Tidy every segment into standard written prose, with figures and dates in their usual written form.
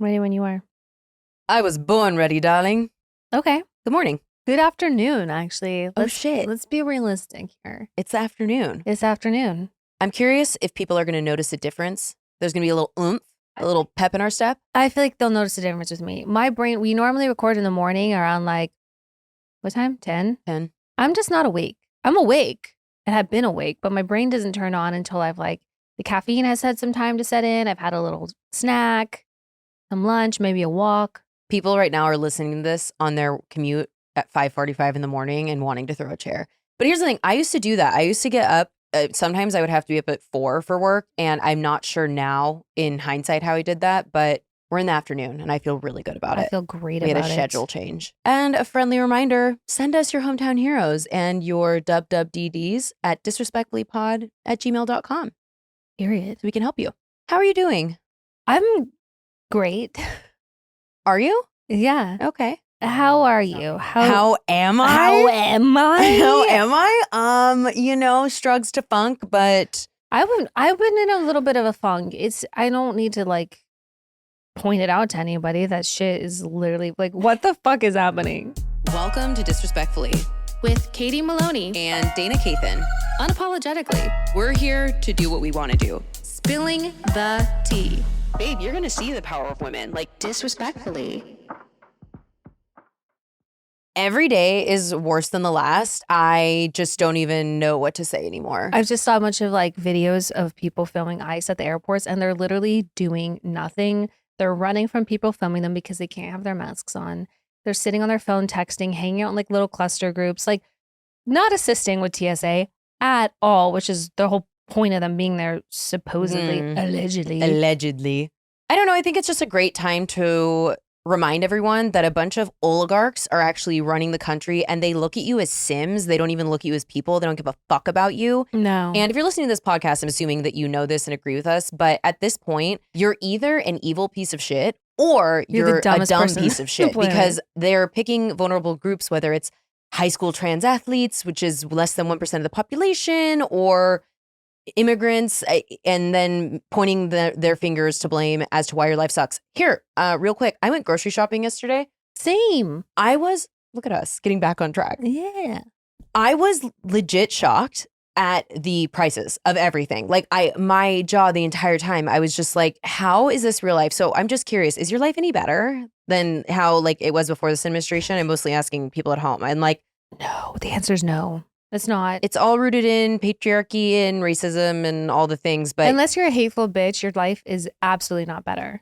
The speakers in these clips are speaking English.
Ready when you are. I was born ready, darling. Okay. Good morning. Good afternoon, actually. Shit. Let's be realistic here. It's afternoon. It's afternoon. I'm curious if people are going to notice a difference. There's going to be a little oomph, a little pep in our step. I feel like they'll notice the difference with me. My brain, we normally record in the morning around what time? 10? 10. I'm just not awake. I'm awake and have been awake, but my brain doesn't turn on until I've the caffeine has had some time to set in. I've had a little snack, some lunch, maybe a walk. People right now are listening to this on their commute at 5:45 in the morning and wanting to throw a chair. But here's the thing. I used to do that. I used to get up. Sometimes I would have to be up at 4 for work. And I'm not sure now in hindsight how I did that. But we're in the afternoon and I feel really good about it. I feel great about it. We had a schedule change. And a friendly reminder, send us your hometown heroes and your WWDDs at disrespectfullypod@gmail.com. Period. So we can help you. How are you doing? I'm great. Are you? Yeah. Okay. How are you? How am I? How am I? How am I? Strugs to funk, but I've been in a little bit of a funk. I don't need to point it out to anybody. That shit is literally what the fuck is happening? Welcome to Disrespectfully with Katie Maloney and Dayna Kathan. Unapologetically, we're here to do what we want to do. Spilling the tea. Babe, you're gonna see the power of women, disrespectfully. Every day is worse than the last. I just don't even know what to say anymore. I've just saw a bunch of videos of people filming ICE at the airports, and they're literally doing nothing. They're running from people filming them because they can't have their masks on. They're sitting on their phone, texting, hanging out in little cluster groups, not assisting with TSA at all, which is the whole point of them being there, supposedly, allegedly. I don't know. I think it's just a great time to remind everyone that a bunch of oligarchs are actually running the country and they look at you as Sims. They don't even look at you as people. They don't give a fuck about you. No. And if you're listening to this podcast, I'm assuming that you know this and agree with us. But at this point, you're either an evil piece of shit or you're a dumb piece of shit because they're picking vulnerable groups, whether it's high school trans athletes, which is less than 1% of the population, or immigrants, and then pointing their fingers to blame as to why your life sucks. Here, real quick, I went grocery shopping yesterday. Same. Look at us getting back on track. Yeah. I was legit shocked at the prices of everything. My jaw the entire time, I was just how is this real life? So I'm just curious, is your life any better than how it was before this administration? I'm mostly asking people at home. I'm no, the answer is no. It's not. It's all rooted in patriarchy and racism and all the things. But unless you're a hateful bitch, your life is absolutely not better.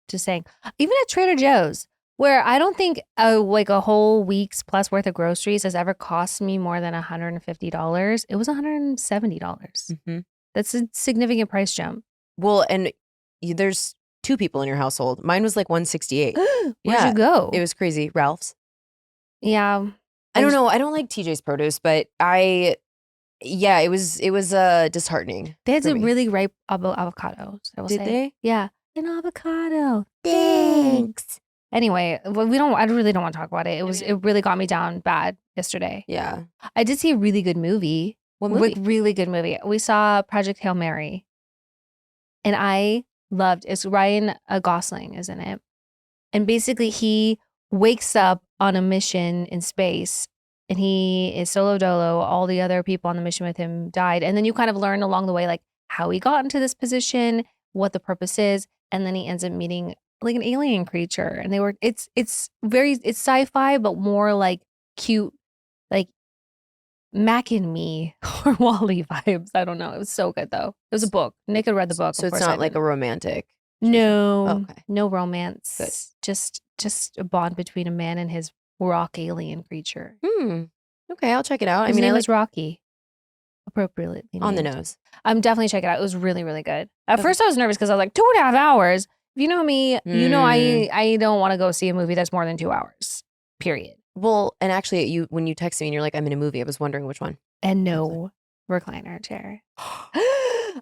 Just saying. Even at Trader Joe's, where I don't think a whole week's plus worth of groceries has ever cost me more than $150. It was $170. That's a significant price jump. Well, and there's 2 people in your household. Mine was $168. Where'd you go? It was crazy. Ralph's. Yeah. I don't know. I don't like TJ's produce, but it was disheartening. They had some really ripe avocados. Did they? Yeah. An avocado. Thanks. Anyway, I really don't want to talk about it. It really got me down bad yesterday. Yeah. I did see a really good movie. What movie? Really good movie. We saw Project Hail Mary. And I loved it's Ryan Gosling is in it. And basically he wakes up on a mission in space and he is solo dolo. All the other people on the mission with him died. And then you kind of learn along the way, how he got into this position, what the purpose is. And then he ends up meeting an alien creature. And it's sci-fi, but more cute, Mac and Me or Wall-E vibes. I don't know. It was so good though. It was a book. Nick had read the book. So it's not a romantic. No, okay. No romance. Good. Just a bond between a man and his rock alien creature. Okay, I'll check it out. His name was Rocky. Appropriately named. On the nose. I'm definitely check it out. It was really, really good. At first I was nervous because I was 2.5 hours. If you know me, you know I don't want to go see a movie that's more than 2 hours. Period. Well, and actually when you texted me and you're I'm in a movie, I was wondering which one. And no recliner chair.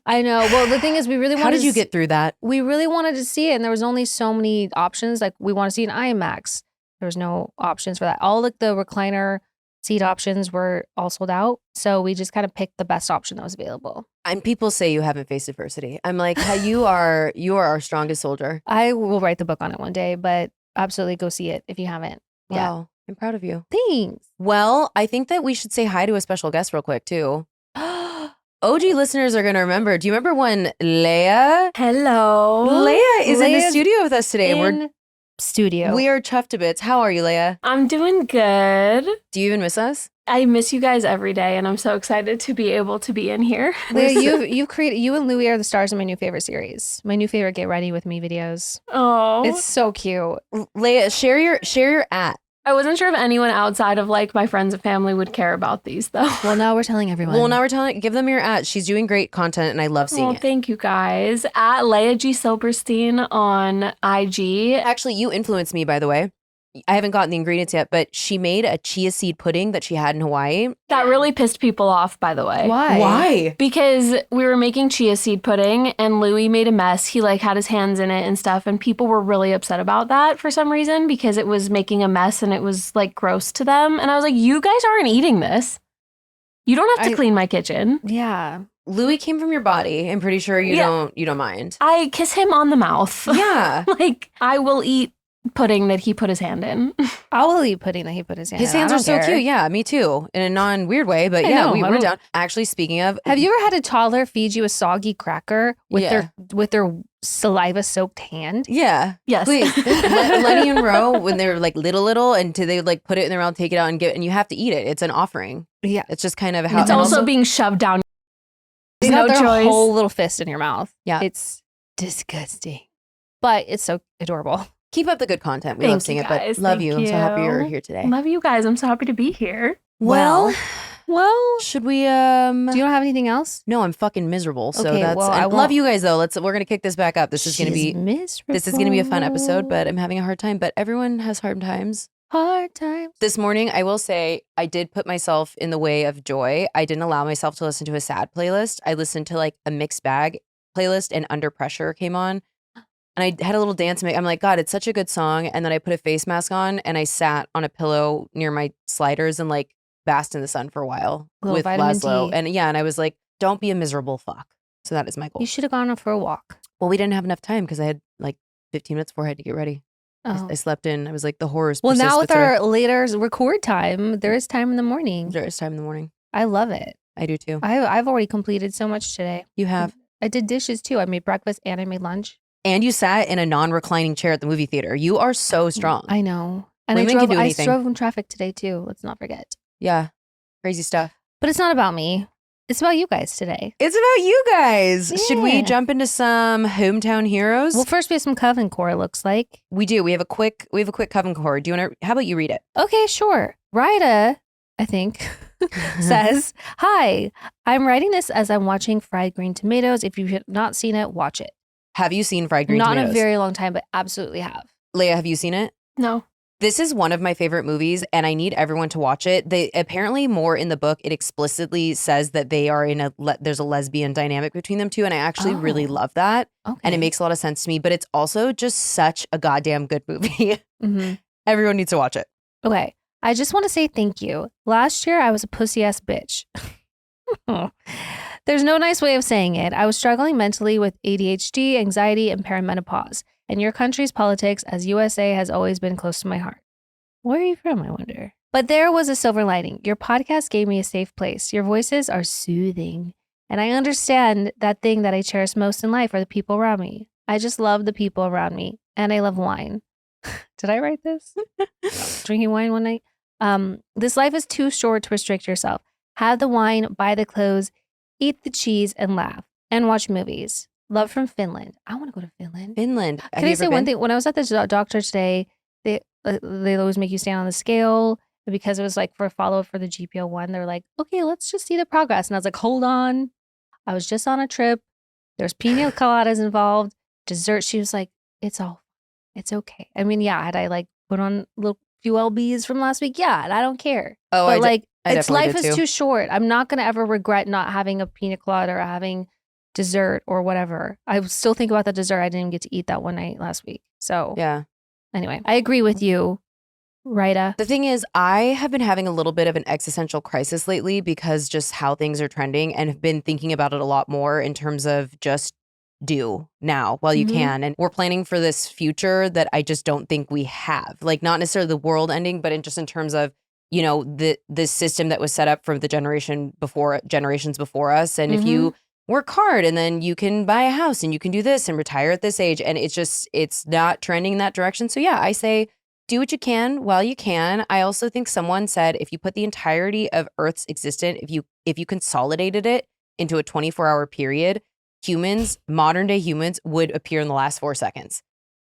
I know. Well, the thing is, we really wanted. How did you get through that? We really wanted to see it, and there was only so many options. We want to see an IMAX. There was no options for that. All the recliner seat options were all sold out, so we just kind of picked the best option that was available. And people say you haven't faced adversity. I'm like, you are our strongest soldier. I will write the book on it one day, but absolutely go see it if you haven't. Wow. I'm proud of you. Thanks. Well, I think that we should say hi to a special guest real quick too. OG listeners are going to remember. Do you remember when Leia? Hello. Leia is in the studio with us today. We're studio. We are chuffed to bits. How are you, Leia? I'm doing good. Do you even miss us? I miss you guys every day, and I'm so excited to be able to be in here. Leia, you've created, you and Louie are the stars of my new favorite series. My new favorite Get Ready With Me videos. Oh. It's so cute. Leia, share your at. I wasn't sure if anyone outside of like my friends and family would care about these though. Well, now we're telling everyone. Give them your at. She's doing great content and I love seeing it. Thank you guys. At Leia G. Silberstein on IG. Actually, you influenced me, by the way. I haven't gotten the ingredients yet, but she made a chia seed pudding that she had in Hawaii. That really pissed people off, by the way. Why? Because we were making chia seed pudding and Louis made a mess. He like had his hands in it and stuff. And people were really upset about that for some reason because it was making a mess and it was like gross to them. And I was like, you guys aren't eating this. You don't have to clean my kitchen. Yeah. Louis came from your body. I'm pretty sure you don't mind. I kiss him on the mouth. Yeah. Like I will eat pudding that he put his hand in. I will eat pudding that he put his hand in. His hands are so cute. Yeah, me too. In a non-weird way, but we're down. Actually, speaking of, have you ever had a toddler feed you a soggy cracker with their saliva-soaked hand? Yeah. Yes. Please. Lenny and Ro, when they're like little, and they like put it in their mouth, take it out, and you have to eat it. It's an offering. Yeah. It's just kind of how. It's also being shoved down. There's no choice. Whole little fist in your mouth. Yeah. It's disgusting, but it's so adorable. Keep up the good content. We love seeing it, but love you. I'm so happy you're here today. Love you guys. I'm so happy to be here. Well, should we? Do you not have anything else? No, I'm fucking miserable. So okay, that's. I love you guys though. We're gonna kick this back up. This is gonna be miserable. This is gonna be a fun episode, but I'm having a hard time. But everyone has hard times. Hard times. This morning, I will say I did put myself in the way of joy. I didn't allow myself to listen to a sad playlist. I listened to like a mixed bag playlist, and Under Pressure came on. And I had a little dance. I'm like, God, it's such a good song. And then I put a face mask on and I sat on a pillow near my sliders and like basked in the sun for a while with Laszlo. And and I was like, don't be a miserable fuck. So that is my goal. You should have gone for a walk. Well, we didn't have enough time because I had like 15 minutes before I had to get ready. Oh. I slept in. I was like, the horrors. Well, now with our later record time, there is time in the morning. There is time in the morning. I love it. I do too. I've already completed so much today. You have. I did dishes too. I made breakfast and I made lunch. And you sat in a non-reclining chair at the movie theater. You are so strong. I know. And Women can do anything. I drove in traffic today too. Let's not forget. Yeah. Crazy stuff. But it's not about me. It's about you guys today. It's about you guys. Yeah. Should we jump into some Heauxmetown Heroes? Well, first we have some Coven core, it looks like. We do. We have a quick Coven core. Do you want to, how about you read it? Okay, sure. Rida, I think, says, "Hi, I'm writing this as I'm watching Fried Green Tomatoes. If you have not seen it, watch it." Have you seen Fried Green Tomatoes? Not in a very long time, but absolutely have. Leia, have you seen it? No. This is one of my favorite movies, and I need everyone to watch it. They apparently more in the book, it explicitly says that they are there's a lesbian dynamic between them two, and I actually really love that. Okay. And it makes a lot of sense to me, but it's also just such a goddamn good movie. Mm-hmm. Everyone needs to watch it. Okay. I just want to say thank you. Last year, I was a pussy-ass bitch. There's no nice way of saying it. I was struggling mentally with ADHD, anxiety, and perimenopause. And your country's politics as USA has always been close to my heart. Where are you from, I wonder? But there was a silver lining. Your podcast gave me a safe place. Your voices are soothing. And I understand that thing that I cherish most in life are the people around me. I just love the people around me. And I love wine. Did I write this? Drinking wine one night? This life is too short to restrict yourself. Have the wine, buy the clothes, eat the cheese, and laugh. And watch movies. Love from Finland. I want to go to Finland. Finland. Can I say one thing? When I was at the doctor today, they always make you stand on the scale. Because it was like for a follow-up for the GPO1, they're like, okay, let's just see the progress. And I was like, hold on. I was just on a trip. There's pina coladas involved. Dessert. She was like, it's okay. I mean, yeah, had I like put on a few LBs from last week? Yeah, and I don't care. Oh, but it's life is too short. I'm not going to ever regret not having a pina colada or having dessert or whatever. I still think about the dessert. I didn't get to eat that one night last week. So yeah. Anyway, I agree with you. Rita. The thing is, I have been having a little bit of an existential crisis lately because just how things are trending, and have been thinking about it a lot more in terms of just do now while you can. And we're planning for this future that I just don't think we have. Like, not necessarily the world ending, but in terms of, you know, the system that was set up for the generations before us. And if you work hard and then you can buy a house and you can do this and retire at this age, and it's not trending in that direction. So yeah, I say do what you can while you can. I also think someone said if you put the entirety of Earth's existence, if you consolidated it into a 24-hour period, modern day humans would appear in the last 4 seconds.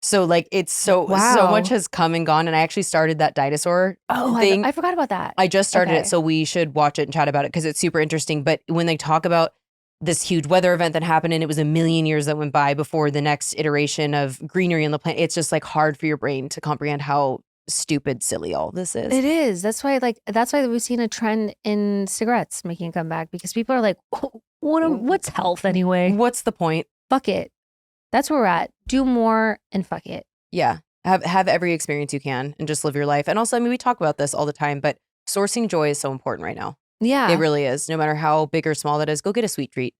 So like it's so much has come and gone. And I actually started that dinosaur thing. I forgot about that. I just started it, so we should watch it and chat about it because it's super interesting. But when they talk about this huge weather event that happened and it was 1 million years that went by before the next iteration of greenery on the planet, it's just like hard for your brain to comprehend how stupid, silly all this is. It is. That's why we've seen a trend in cigarettes making a comeback, because people are like, what's health anyway? What's the point? Fuck it. That's where we're at. Do more and fuck it. Yeah. Have every experience you can and just live your life. And also, I mean, we talk about this all the time, but sourcing joy is so important right now. Yeah. It really is. No matter how big or small that is, go get a sweet treat.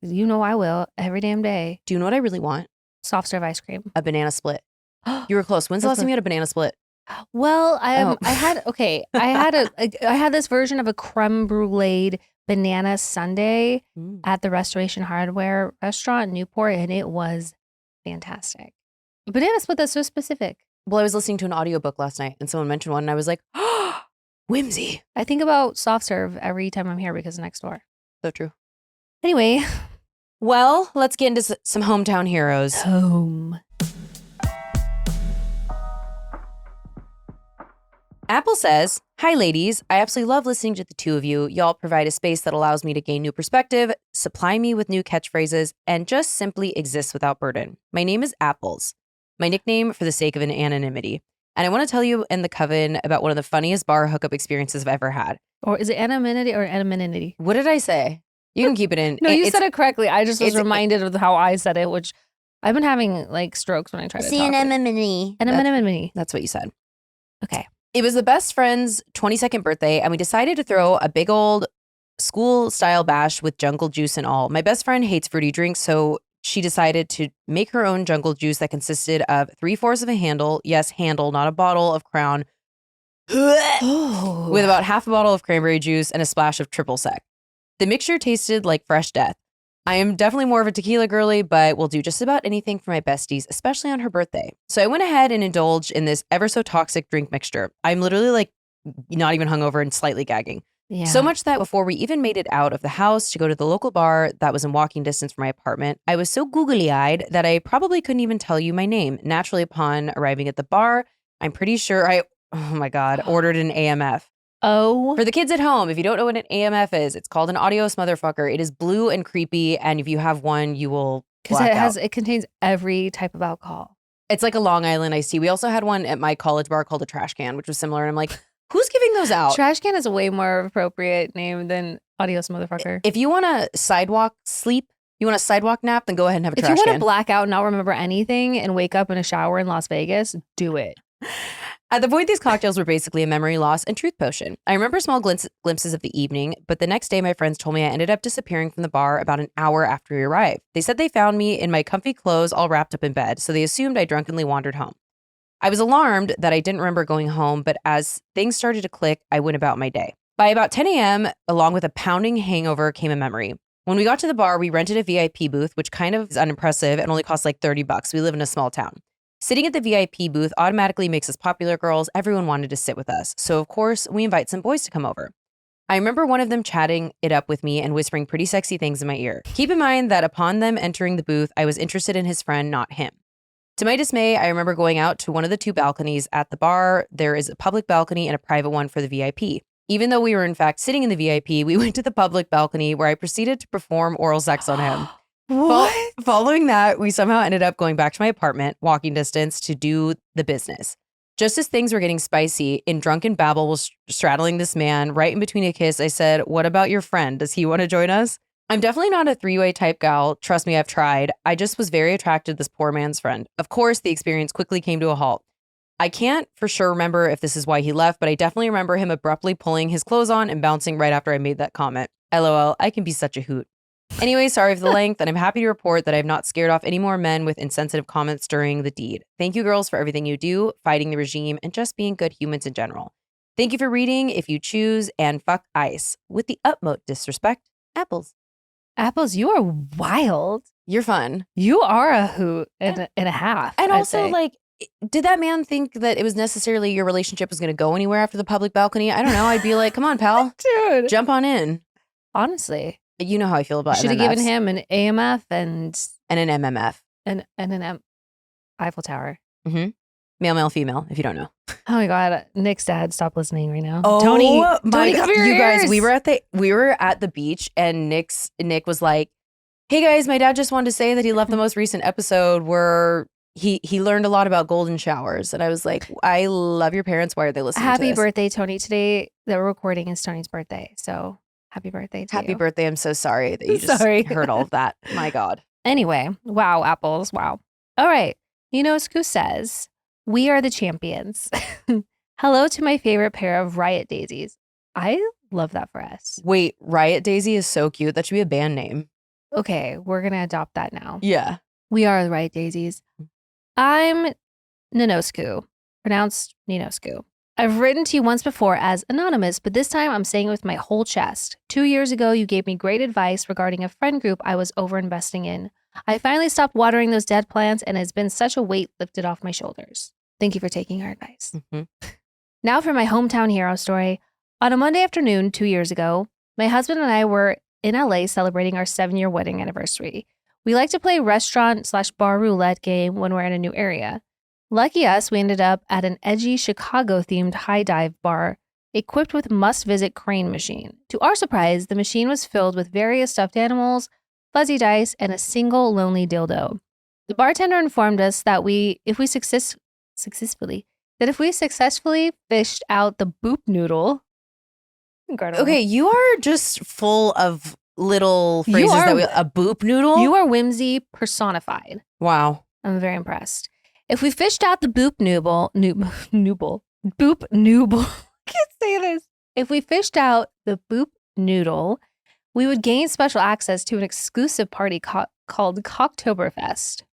You know I will every damn day. Do you know what I really want? Soft serve ice cream. A banana split. You were close. When's the last time you had a banana split? Well, I had this version of a creme brulee banana sundae at the Restoration Hardware restaurant in Newport, and it was fantastic. Banana split that's so specific. Well, I was listening to an audiobook last night and someone mentioned one and I was like, oh, whimsy. I think about soft serve every time I'm here because next door. So true. Anyway. Well, let's get into some hometown heroes. Home. Apple says, hi, ladies. I absolutely love listening to the two of you. Y'all provide a space that allows me to gain new perspective, supply me with new catchphrases, and just simply exist without burden. My name is Apples, my nickname for the sake of an anonymity. And I want to tell you in the Coven about one of the funniest bar hookup experiences I've ever had. Or is it anonymity or anonymity? What did I say? You can keep it in. No, you said it correctly. I just was reminded of how I said it, which I've been having like strokes when I try to talk. Anonymity. That's what you said. Okay. It was the best friend's 22nd birthday, and we decided to throw a big old school-style bash with jungle juice and all. My best friend hates fruity drinks, so she decided to make her own jungle juice that consisted of 3/4 of a handle, yes, handle, not a bottle of Crown, with about half a bottle of cranberry juice and a splash of triple sec. The mixture tasted like fresh death. I am definitely more of a tequila girly, but will do just about anything for my besties, especially on her birthday. So I went ahead and indulged in this ever so toxic drink mixture. I'm literally like not even hungover and slightly gagging. Yeah. So much that before we even made it out of the house to go to the local bar that was in walking distance from my apartment, I was so googly-eyed that I probably couldn't even tell you my name. Naturally, upon arriving at the bar, I'm pretty sure oh my God, ordered an AMF. Oh. For the kids at home, if you don't know what an AMF is, it's called an adios motherfucker. It is blue and creepy, and if you have one, you will black out. It contains every type of alcohol. It's like a Long Island iced tea. We also had one at my college bar called a trash can, which was similar. And I'm like, who's giving those out? Trash can is a way more appropriate name than adios motherfucker. If you want a sidewalk sleep, you want a sidewalk nap, then go ahead and have a trash can. If you want to black out and not remember anything and wake up in a shower in Las Vegas, do it. At the point, these cocktails were basically a memory loss and truth potion. I remember small glimpses of the evening, but the next day my friends told me I ended up disappearing from the bar about an hour after we arrived. They said they found me in my comfy clothes all wrapped up in bed, so they assumed I drunkenly wandered home. I was alarmed that I didn't remember going home, but as things started to click, I went about my day. By about 10 a.m., along with a pounding hangover, came a memory. When we got to the bar, we rented a VIP booth, which kind of is unimpressive and only costs like $30. We live in a small town. Sitting at the VIP booth automatically makes us popular girls. Everyone wanted to sit with us. So, of course, we invite some boys to come over. I remember one of them chatting it up with me and whispering pretty sexy things in my ear. Keep in mind that upon them entering the booth, I was interested in his friend, not him. To my dismay, I remember going out to one of the two balconies at the bar. There is a public balcony and a private one for the VIP. Even though we were in fact sitting in the VIP, we went to the public balcony where I proceeded to perform oral sex on him. What? Following that, we somehow ended up going back to my apartment, walking distance, to do the business. Just as things were getting spicy, in drunken babble was straddling this man right in between a kiss. I said, "What about your friend? Does he want to join us?" I'm definitely not a three-way type gal. Trust me, I've tried. I just was very attracted to this poor man's friend. Of course, the experience quickly came to a halt. I can't for sure remember if this is why he left, but I definitely remember him abruptly pulling his clothes on and bouncing right after I made that comment. LOL, I can be such a hoot. Anyway, sorry for the length, and I'm happy to report that I have not scared off any more men with insensitive comments during the deed. Thank you, girls, for everything you do, fighting the regime, and just being good humans in general. Thank you for reading, if you choose, and fuck ICE. With the utmost disrespect, Apples. Apples, you are wild. You're fun. You are a hoot and a half. And I'd also, say. like, did that man think that it was necessarily your relationship was going to go anywhere after the public balcony? I don't know. I'd be like, come on, pal. Dude. Jump on in. Honestly. You know how I feel about Should have given him an AMF and an MMF. And an Eiffel Tower. Mm-hmm. Male, female, if you don't know. Oh my God. Nick's dad, stop listening right now. Oh, Tony, cover your ears. Guys, we were at the beach and Nick was like, hey guys, my dad just wanted to say that he loved the most recent episode where he learned a lot about golden showers. And I was like, I love your parents. Why are they listening to Happy this? birthday, Tony. Today, the recording is Tony's birthday. So happy birthday to you. Happy birthday. I'm so sorry that you just heard all of that. My God. Anyway, wow, Apples. Wow. All right. Yunosku says, we are the champions. Hello to my favorite pair of Riot Daisies. I love that for us. Wait, Riot Daisy is so cute. That should be a band name. Okay, we're going to adopt that now. Yeah. We are the Riot Daisies. I'm Ninosku, pronounced Ninosku. I've written to you once before as anonymous, but this time I'm saying it with my whole chest. 2 years ago, you gave me great advice regarding a friend group I was over-investing in. I finally stopped watering those dead plants, and it's been such a weight lifted off my shoulders. Thank you for taking our advice. Mm-hmm. Now for my hometown hero story. On a Monday afternoon 2 years ago, my husband and I were in LA celebrating our 7-year wedding anniversary. We like to play restaurant/bar roulette game when we're in a new area. Lucky us, we ended up at an edgy Chicago-themed high dive bar equipped with must-visit crane machine. To our surprise, the machine was filled with various stuffed animals, fuzzy dice, and a single lonely dildo. The bartender informed us that if we successfully fished out the boop noodle. Incredible. Okay, you are just full of little phrases a boop noodle. You are whimsy personified. Wow. I'm very impressed. If we fished out the boop noodle, I can't say this. If we fished out the boop noodle, we would gain special access to an exclusive party called Cocktoberfest.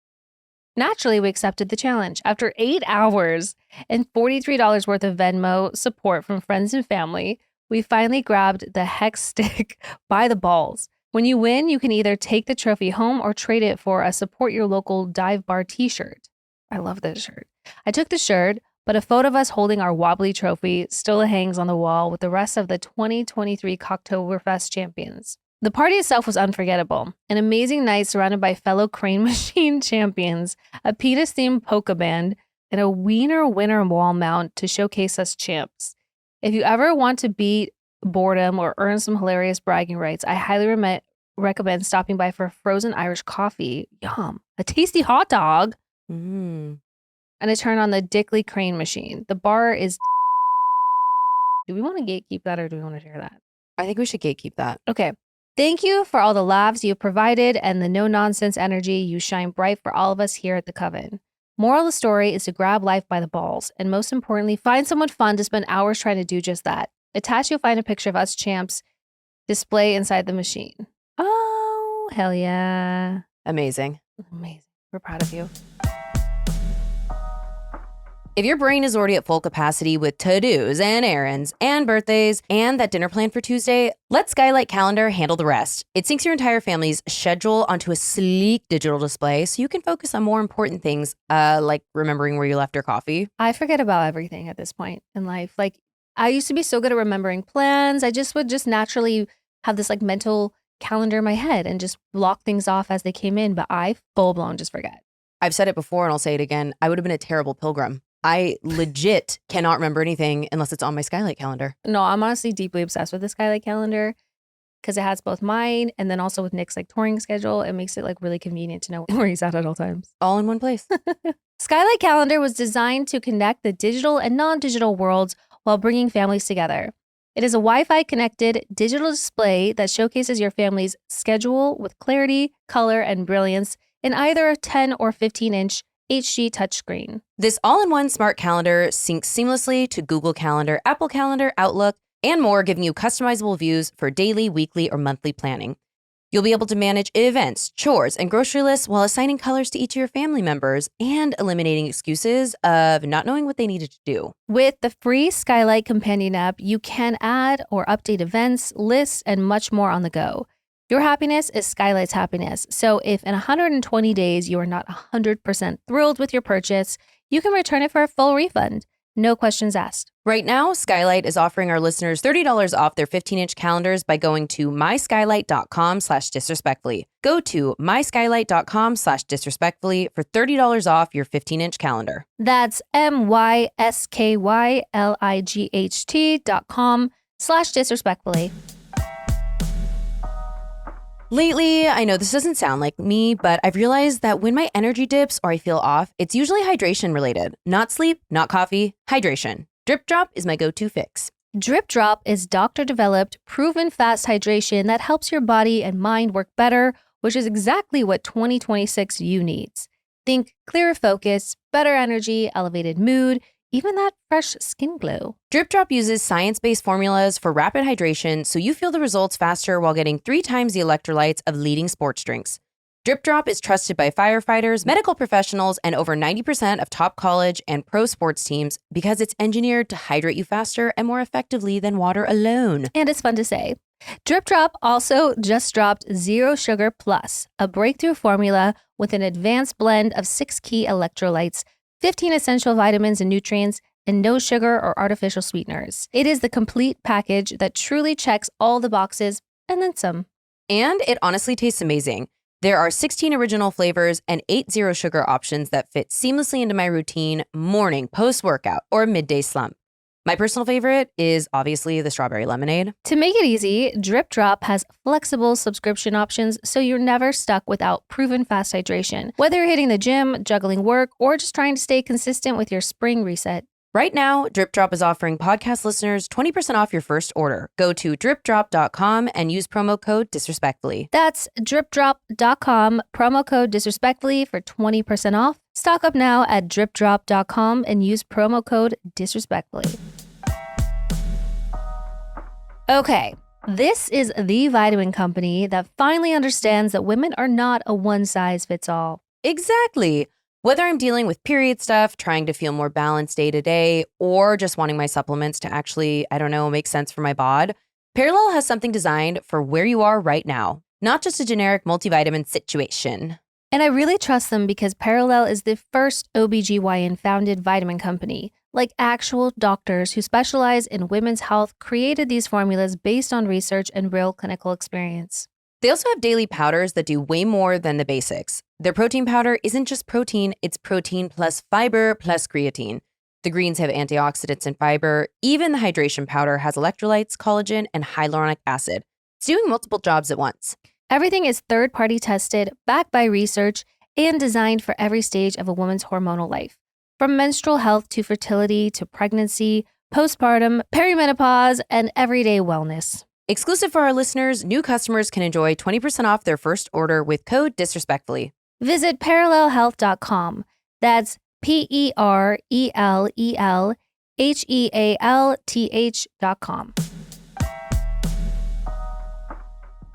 Naturally, we accepted the challenge. After 8 hours and $43 worth of Venmo support from friends and family, we finally grabbed the hex stick by the balls. When you win, you can either take the trophy home or trade it for a support your local dive bar t-shirt. I love this shirt. I took the shirt, but a photo of us holding our wobbly trophy still hangs on the wall with the rest of the 2023 Cocktoberfest champions. The party itself was unforgettable. An amazing night surrounded by fellow crane machine champions, a penis-themed polka band, and a wiener winner wall mount to showcase us champs. If you ever want to beat boredom or earn some hilarious bragging rights, I highly recommend stopping by for frozen Irish coffee. Yum. A tasty hot dog. Mm. And a turn on the Dickley crane machine. The bar is... Do we want to gatekeep that or do we want to share that? I think we should gatekeep that. Okay. Thank you for all the laughs you have provided and the no-nonsense energy you shine bright for all of us here at the Coven. Moral of the story is to grab life by the balls, and most importantly, find someone fun to spend hours trying to do just that. Attached, you'll find a picture of us champs display inside the machine. Oh, hell yeah. Amazing. Amazing. We're proud of you. If your brain is already at full capacity with to-dos and errands and birthdays and that dinner plan for Tuesday, let Skylight Calendar handle the rest. It syncs your entire family's schedule onto a sleek digital display so you can focus on more important things, like remembering where you left your coffee. I forget about everything at this point in life. Like, I used to be so good at remembering plans. I would naturally have this like mental calendar in my head and just block things off as they came in, but I full-blown just forget. I've said it before and I'll say it again. I would have been a terrible pilgrim. I legit cannot remember anything unless it's on my Skylight calendar. No, I'm honestly deeply obsessed with the Skylight calendar because it has both mine and then also with Nick's like touring schedule. It makes it like really convenient to know where he's at all times. All in one place. Skylight calendar was designed to connect the digital and non-digital worlds while bringing families together. It is a Wi-Fi connected digital display that showcases your family's schedule with clarity, color, and brilliance in either a 10 or 15-inch HD touchscreen. This all-in-one smart calendar syncs seamlessly to Google Calendar, Apple Calendar, Outlook, and more, giving you customizable views for daily, weekly, or monthly planning. You'll be able to manage events, chores, and grocery lists while assigning colors to each of your family members and eliminating excuses of not knowing what they needed to do. With the free Skylight companion app, you can add or update events, lists, and much more on the go. Your happiness is Skylight's happiness. So if in 120 days you are not 100% thrilled with your purchase, you can return it for a full refund. No questions asked. Right now, Skylight is offering our listeners $30 off their 15-inch calendars by going to myskylight.com/disrespectfully. Go to myskylight.com/disrespectfully for $30 off your 15-inch calendar. That's myskylight.com/disrespectfully. Lately, I know this doesn't sound like me, but I've realized that when my energy dips or I feel off, it's usually hydration related. Not sleep, not coffee, hydration. Drip Drop is my go-to fix. Drip Drop is doctor-developed, proven fast hydration that helps your body and mind work better, which is exactly what 2026 you needs. Think clearer focus, better energy, elevated mood, even that fresh skin glow. Drip Drop uses science-based formulas for rapid hydration, so you feel the results faster while getting 3 times the electrolytes of leading sports drinks. Drip Drop is trusted by firefighters, medical professionals, and over 90% of top college and pro sports teams because it's engineered to hydrate you faster and more effectively than water alone. And it's fun to say. Drip Drop also just dropped Zero Sugar Plus, a breakthrough formula with an advanced blend of 6 key electrolytes, 15 essential vitamins and nutrients, and no sugar or artificial sweeteners. It is the complete package that truly checks all the boxes and then some. And it honestly tastes amazing. There are 16 original flavors and 8 zero sugar options that fit seamlessly into my routine, morning, post-workout, or midday slump. My personal favorite is obviously the strawberry lemonade. To make it easy, Drip Drop has flexible subscription options so you're never stuck without proven fast hydration. Whether you're hitting the gym, juggling work, or just trying to stay consistent with your spring reset. Right now, Drip Drop is offering podcast listeners 20% off your first order. Go to dripdrop.com and use promo code disrespectfully. That's dripdrop.com, promo code disrespectfully for 20% off. Stock up now at dripdrop.com and use promo code disrespectfully. Okay, this is the vitamin company that finally understands that women are not a one-size-fits-all. Exactly. Whether I'm dealing with period stuff, trying to feel more balanced day to day, or just wanting my supplements to actually, make sense for my bod, Perelel has something designed for where you are right now, not just a generic multivitamin situation. And I really trust them because Perelel is the first OBGYN-founded vitamin company. Like actual doctors who specialize in women's health created these formulas based on research and real clinical experience. They also have daily powders that do way more than the basics. Their protein powder isn't just protein, it's protein plus fiber plus creatine. The greens have antioxidants and fiber. Even the hydration powder has electrolytes, collagen, and hyaluronic acid. It's doing multiple jobs at once. Everything is third-party tested, backed by research, and designed for every stage of a woman's hormonal life. From menstrual health to fertility to pregnancy, postpartum, perimenopause, and everyday wellness. Exclusive for our listeners, new customers can enjoy 20% off their first order with code disrespectfully. Visit perelelhealth.com. That's PerelelHealth.com.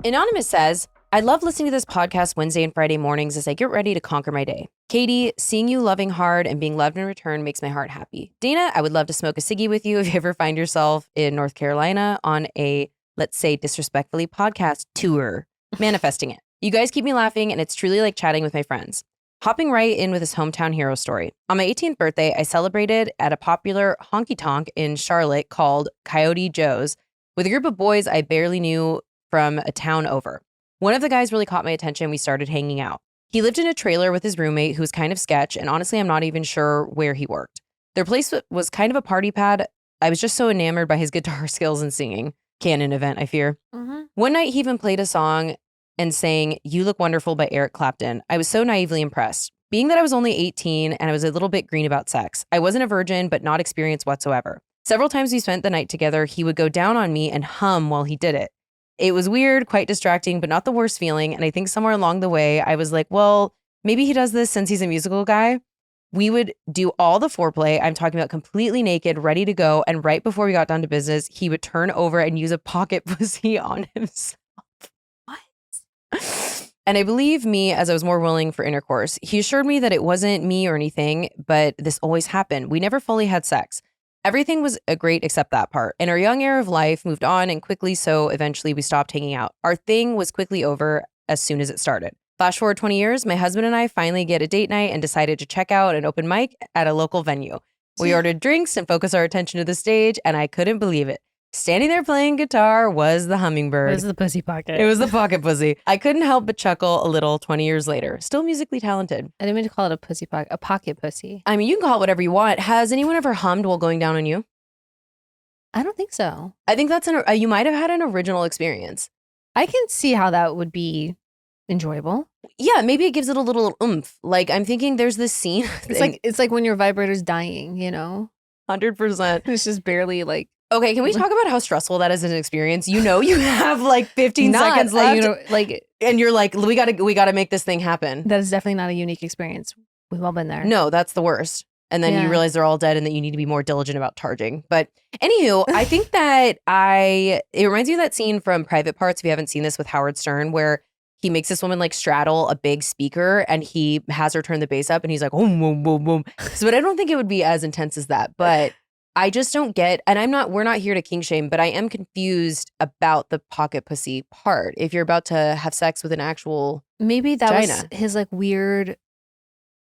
Anonymous says, I love listening to this podcast Wednesday and Friday mornings as I get ready to conquer my day. Katie, seeing you loving hard and being loved in return makes my heart happy. Dana, I would love to smoke a ciggy with you if you ever find yourself in North Carolina on a, let's say, disrespectfully podcast tour. Manifesting it. You guys keep me laughing and it's truly like chatting with my friends. Hopping right in with this Heauxmetown Hero story. On my 18th birthday, I celebrated at a popular honky-tonk in Charlotte called Coyote Joe's with a group of boys I barely knew from a town over. One of the guys really caught my attention. We started hanging out. He lived in a trailer with his roommate who was kind of sketch, and honestly, I'm not even sure where he worked. Their place was kind of a party pad. I was just so enamored by his guitar skills and singing. Canon event, I fear. Mm-hmm. One night, he even played a song and sang You Look Wonderful by Eric Clapton. I was so naively impressed. Being that I was only 18 and I was a little bit green about sex, I wasn't a virgin, but not experienced whatsoever. Several times we spent the night together, he would go down on me and hum while he did it. It was weird, quite distracting, but not the worst feeling. And I think somewhere along the way, I was like, well, maybe he does this since he's a musical guy. We would do all the foreplay. I'm talking about completely naked, ready to go. And right before we got down to business, he would turn over and use a pocket pussy on himself. What? And I believe me, as I was more willing for intercourse. He assured me that it wasn't me or anything, but this always happened. We never fully had sex. Everything was great except that part. And our young era of life moved on and quickly, so eventually we stopped hanging out. Our thing was quickly over as soon as it started. Flash forward 20 years, my husband and I finally get a date night and decided to check out an open mic at a local venue. We ordered drinks and focused our attention to the stage, and I couldn't believe it. Standing there playing guitar was the hummingbird. It was the pussy pocket. It was the pocket pussy. I couldn't help but chuckle a little 20 years later. Still musically talented. I didn't mean to call it a pussy pocket, a pocket pussy. I mean, you can call it whatever you want. Has anyone ever hummed while going down on you? I don't think so. I think that's you might have had an original experience. I can see how that would be enjoyable. Yeah, maybe it gives it a little oomph. Like, I'm thinking there's this scene. It's like when your vibrator's dying, you know? 100%. It's just barely like. Okay, can we talk about how stressful that is as an experience? You know, you have like 15 seconds left, you know, like, and you're like, we gotta make this thing happen. That is definitely not a unique experience. We've all been there. No, that's the worst. And then you realize they're all dead and that you need to be more diligent about charging. But anywho, I think that it reminds me of that scene from Private Parts, if you haven't seen this, with Howard Stern, where he makes this woman like straddle a big speaker and he has her turn the bass up and he's like, boom, boom, boom, boom. So, but I don't think it would be as intense as that. But I just don't get, and we're not here to kink shame, but I am confused about the pocket pussy part. If you're about to have sex with an actual maybe that vagina. was his like weird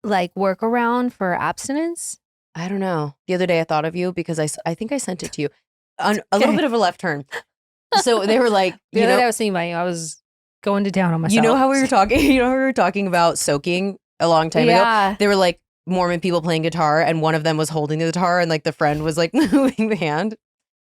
like workaround for abstinence. I don't know. The other day I thought of you because I think I sent it to you. A little bit of a left turn. So they were like, the other day I was thinking about you. I was going to down on myself. You know how we were talking? You know how we were talking about soaking a long time ago? They were like Mormon people playing guitar, and one of them was holding the guitar, and like the friend was like moving the hand.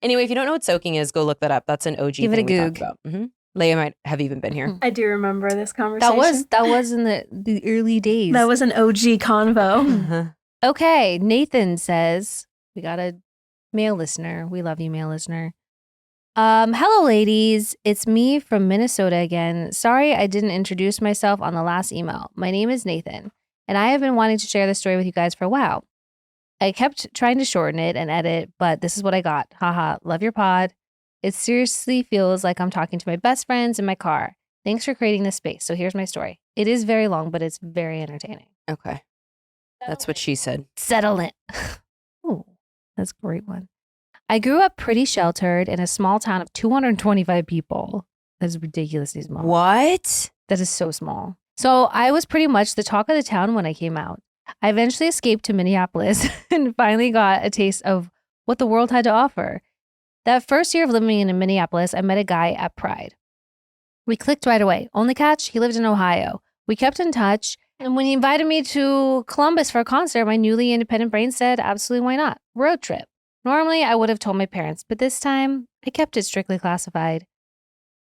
Anyway, if you don't know what soaking is, go look that up. That's an OG Give thing it a we goog. talked about. Mm-hmm. Leia might have even been here. I do remember this conversation. That was in the early days. That was an OG convo. Uh-huh. Okay, Nathan says we got a male listener. We love you, male listener. Hello, ladies. It's me from Minnesota again. Sorry I didn't introduce myself on the last email. My name is Nathan, and I have been wanting to share this story with you guys for a while. I kept trying to shorten it and edit, but this is what I got. Haha, love your pod. It seriously feels like I'm talking to my best friends in my car. Thanks for creating this space. So here's my story. It is very long, but it's very entertaining. Okay. That's what she said. Settle in. Ooh, that's a great one. I grew up pretty sheltered in a small town of 225 people. That's ridiculously small. What? That is so small. So I was pretty much the talk of the town when I came out. I eventually escaped to Minneapolis and finally got a taste of what the world had to offer. That first year of living in Minneapolis, I met a guy at Pride. We clicked right away. Only catch, he lived in Ohio. We kept in touch, and when he invited me to Columbus for a concert, my newly independent brain said, absolutely, why not? Road trip. Normally, I would have told my parents, but this time, I kept it strictly classified.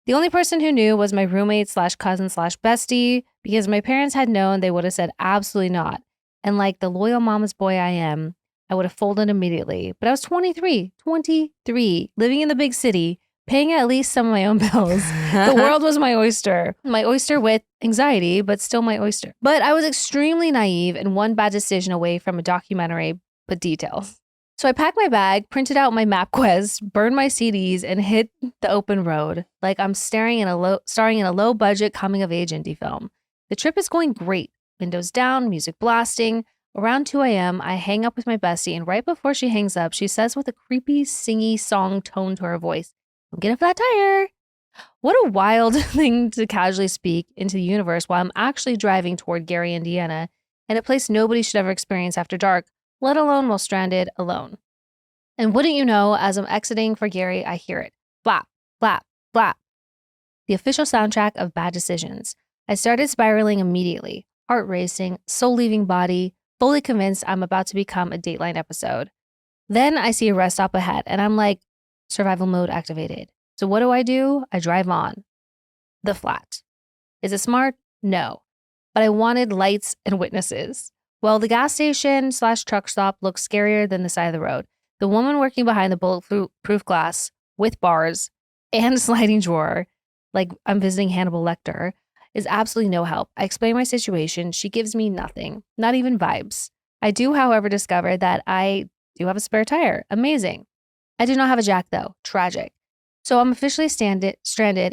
The only person who knew was my roommate / cousin / bestie, because my parents had known they would have said absolutely not. And like the loyal mama's boy I am, I would have folded immediately. But I was 23, living in the big city, paying at least some of my own bills. The world was my oyster with anxiety, but still my oyster. But I was extremely naive and one bad decision away from a documentary, but details. So I packed my bag, printed out my MapQuest, burned my CDs, and hit the open road like I'm starring in a low-budget coming-of-age indie film. The trip is going great. Windows down, music blasting. Around 2 a.m., I hang up with my bestie, and right before she hangs up, she says with a creepy, singy song tone to her voice, "Don't get a flat tire." What a wild thing to casually speak into the universe while I'm actually driving toward Gary, Indiana, and a place nobody should ever experience after dark, let alone while stranded alone. And wouldn't you know, as I'm exiting for Gary, I hear it. Flap, flap, flap. The official soundtrack of Bad Decisions. I started spiraling immediately, heart racing, soul leaving body, fully convinced I'm about to become a Dateline episode. Then I see a rest stop ahead, and I'm like, survival mode activated. So what do? I drive on. The flat. Is it smart? No. But I wanted lights and witnesses. Well, the gas station / truck stop looks scarier than the side of the road. The woman working behind the bulletproof glass with bars and a sliding drawer, like I'm visiting Hannibal Lecter, is absolutely no help. I explain my situation. She gives me nothing, not even vibes. I do, however, discover that I do have a spare tire. Amazing. I do not have a jack, though. Tragic. So I'm officially stranded,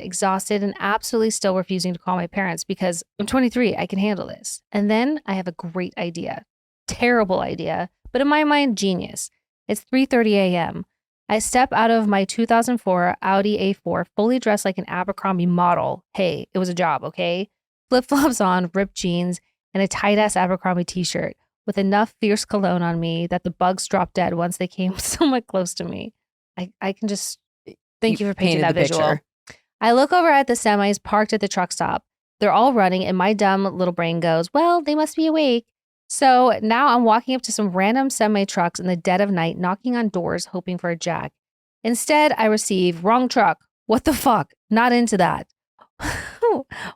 exhausted, and absolutely still refusing to call my parents because I'm 23. I can handle this. And then I have a great idea. Terrible idea, but in my mind, genius. It's 3:30 a.m. I step out of my 2004 Audi A4, fully dressed like an Abercrombie model. Hey, it was a job, okay? Flip-flops on, ripped jeans, and a tight-ass Abercrombie t-shirt with enough fierce cologne on me that the bugs dropped dead once they came somewhat close to me. I can just... Thank you for painting that visual. Picture. I look over at the semis parked at the truck stop. They're all running, and my dumb little brain goes, well, they must be awake. So now I'm walking up to some random semi trucks in the dead of night, knocking on doors, hoping for a jack. Instead, I receive, wrong truck. What the fuck? Not into that.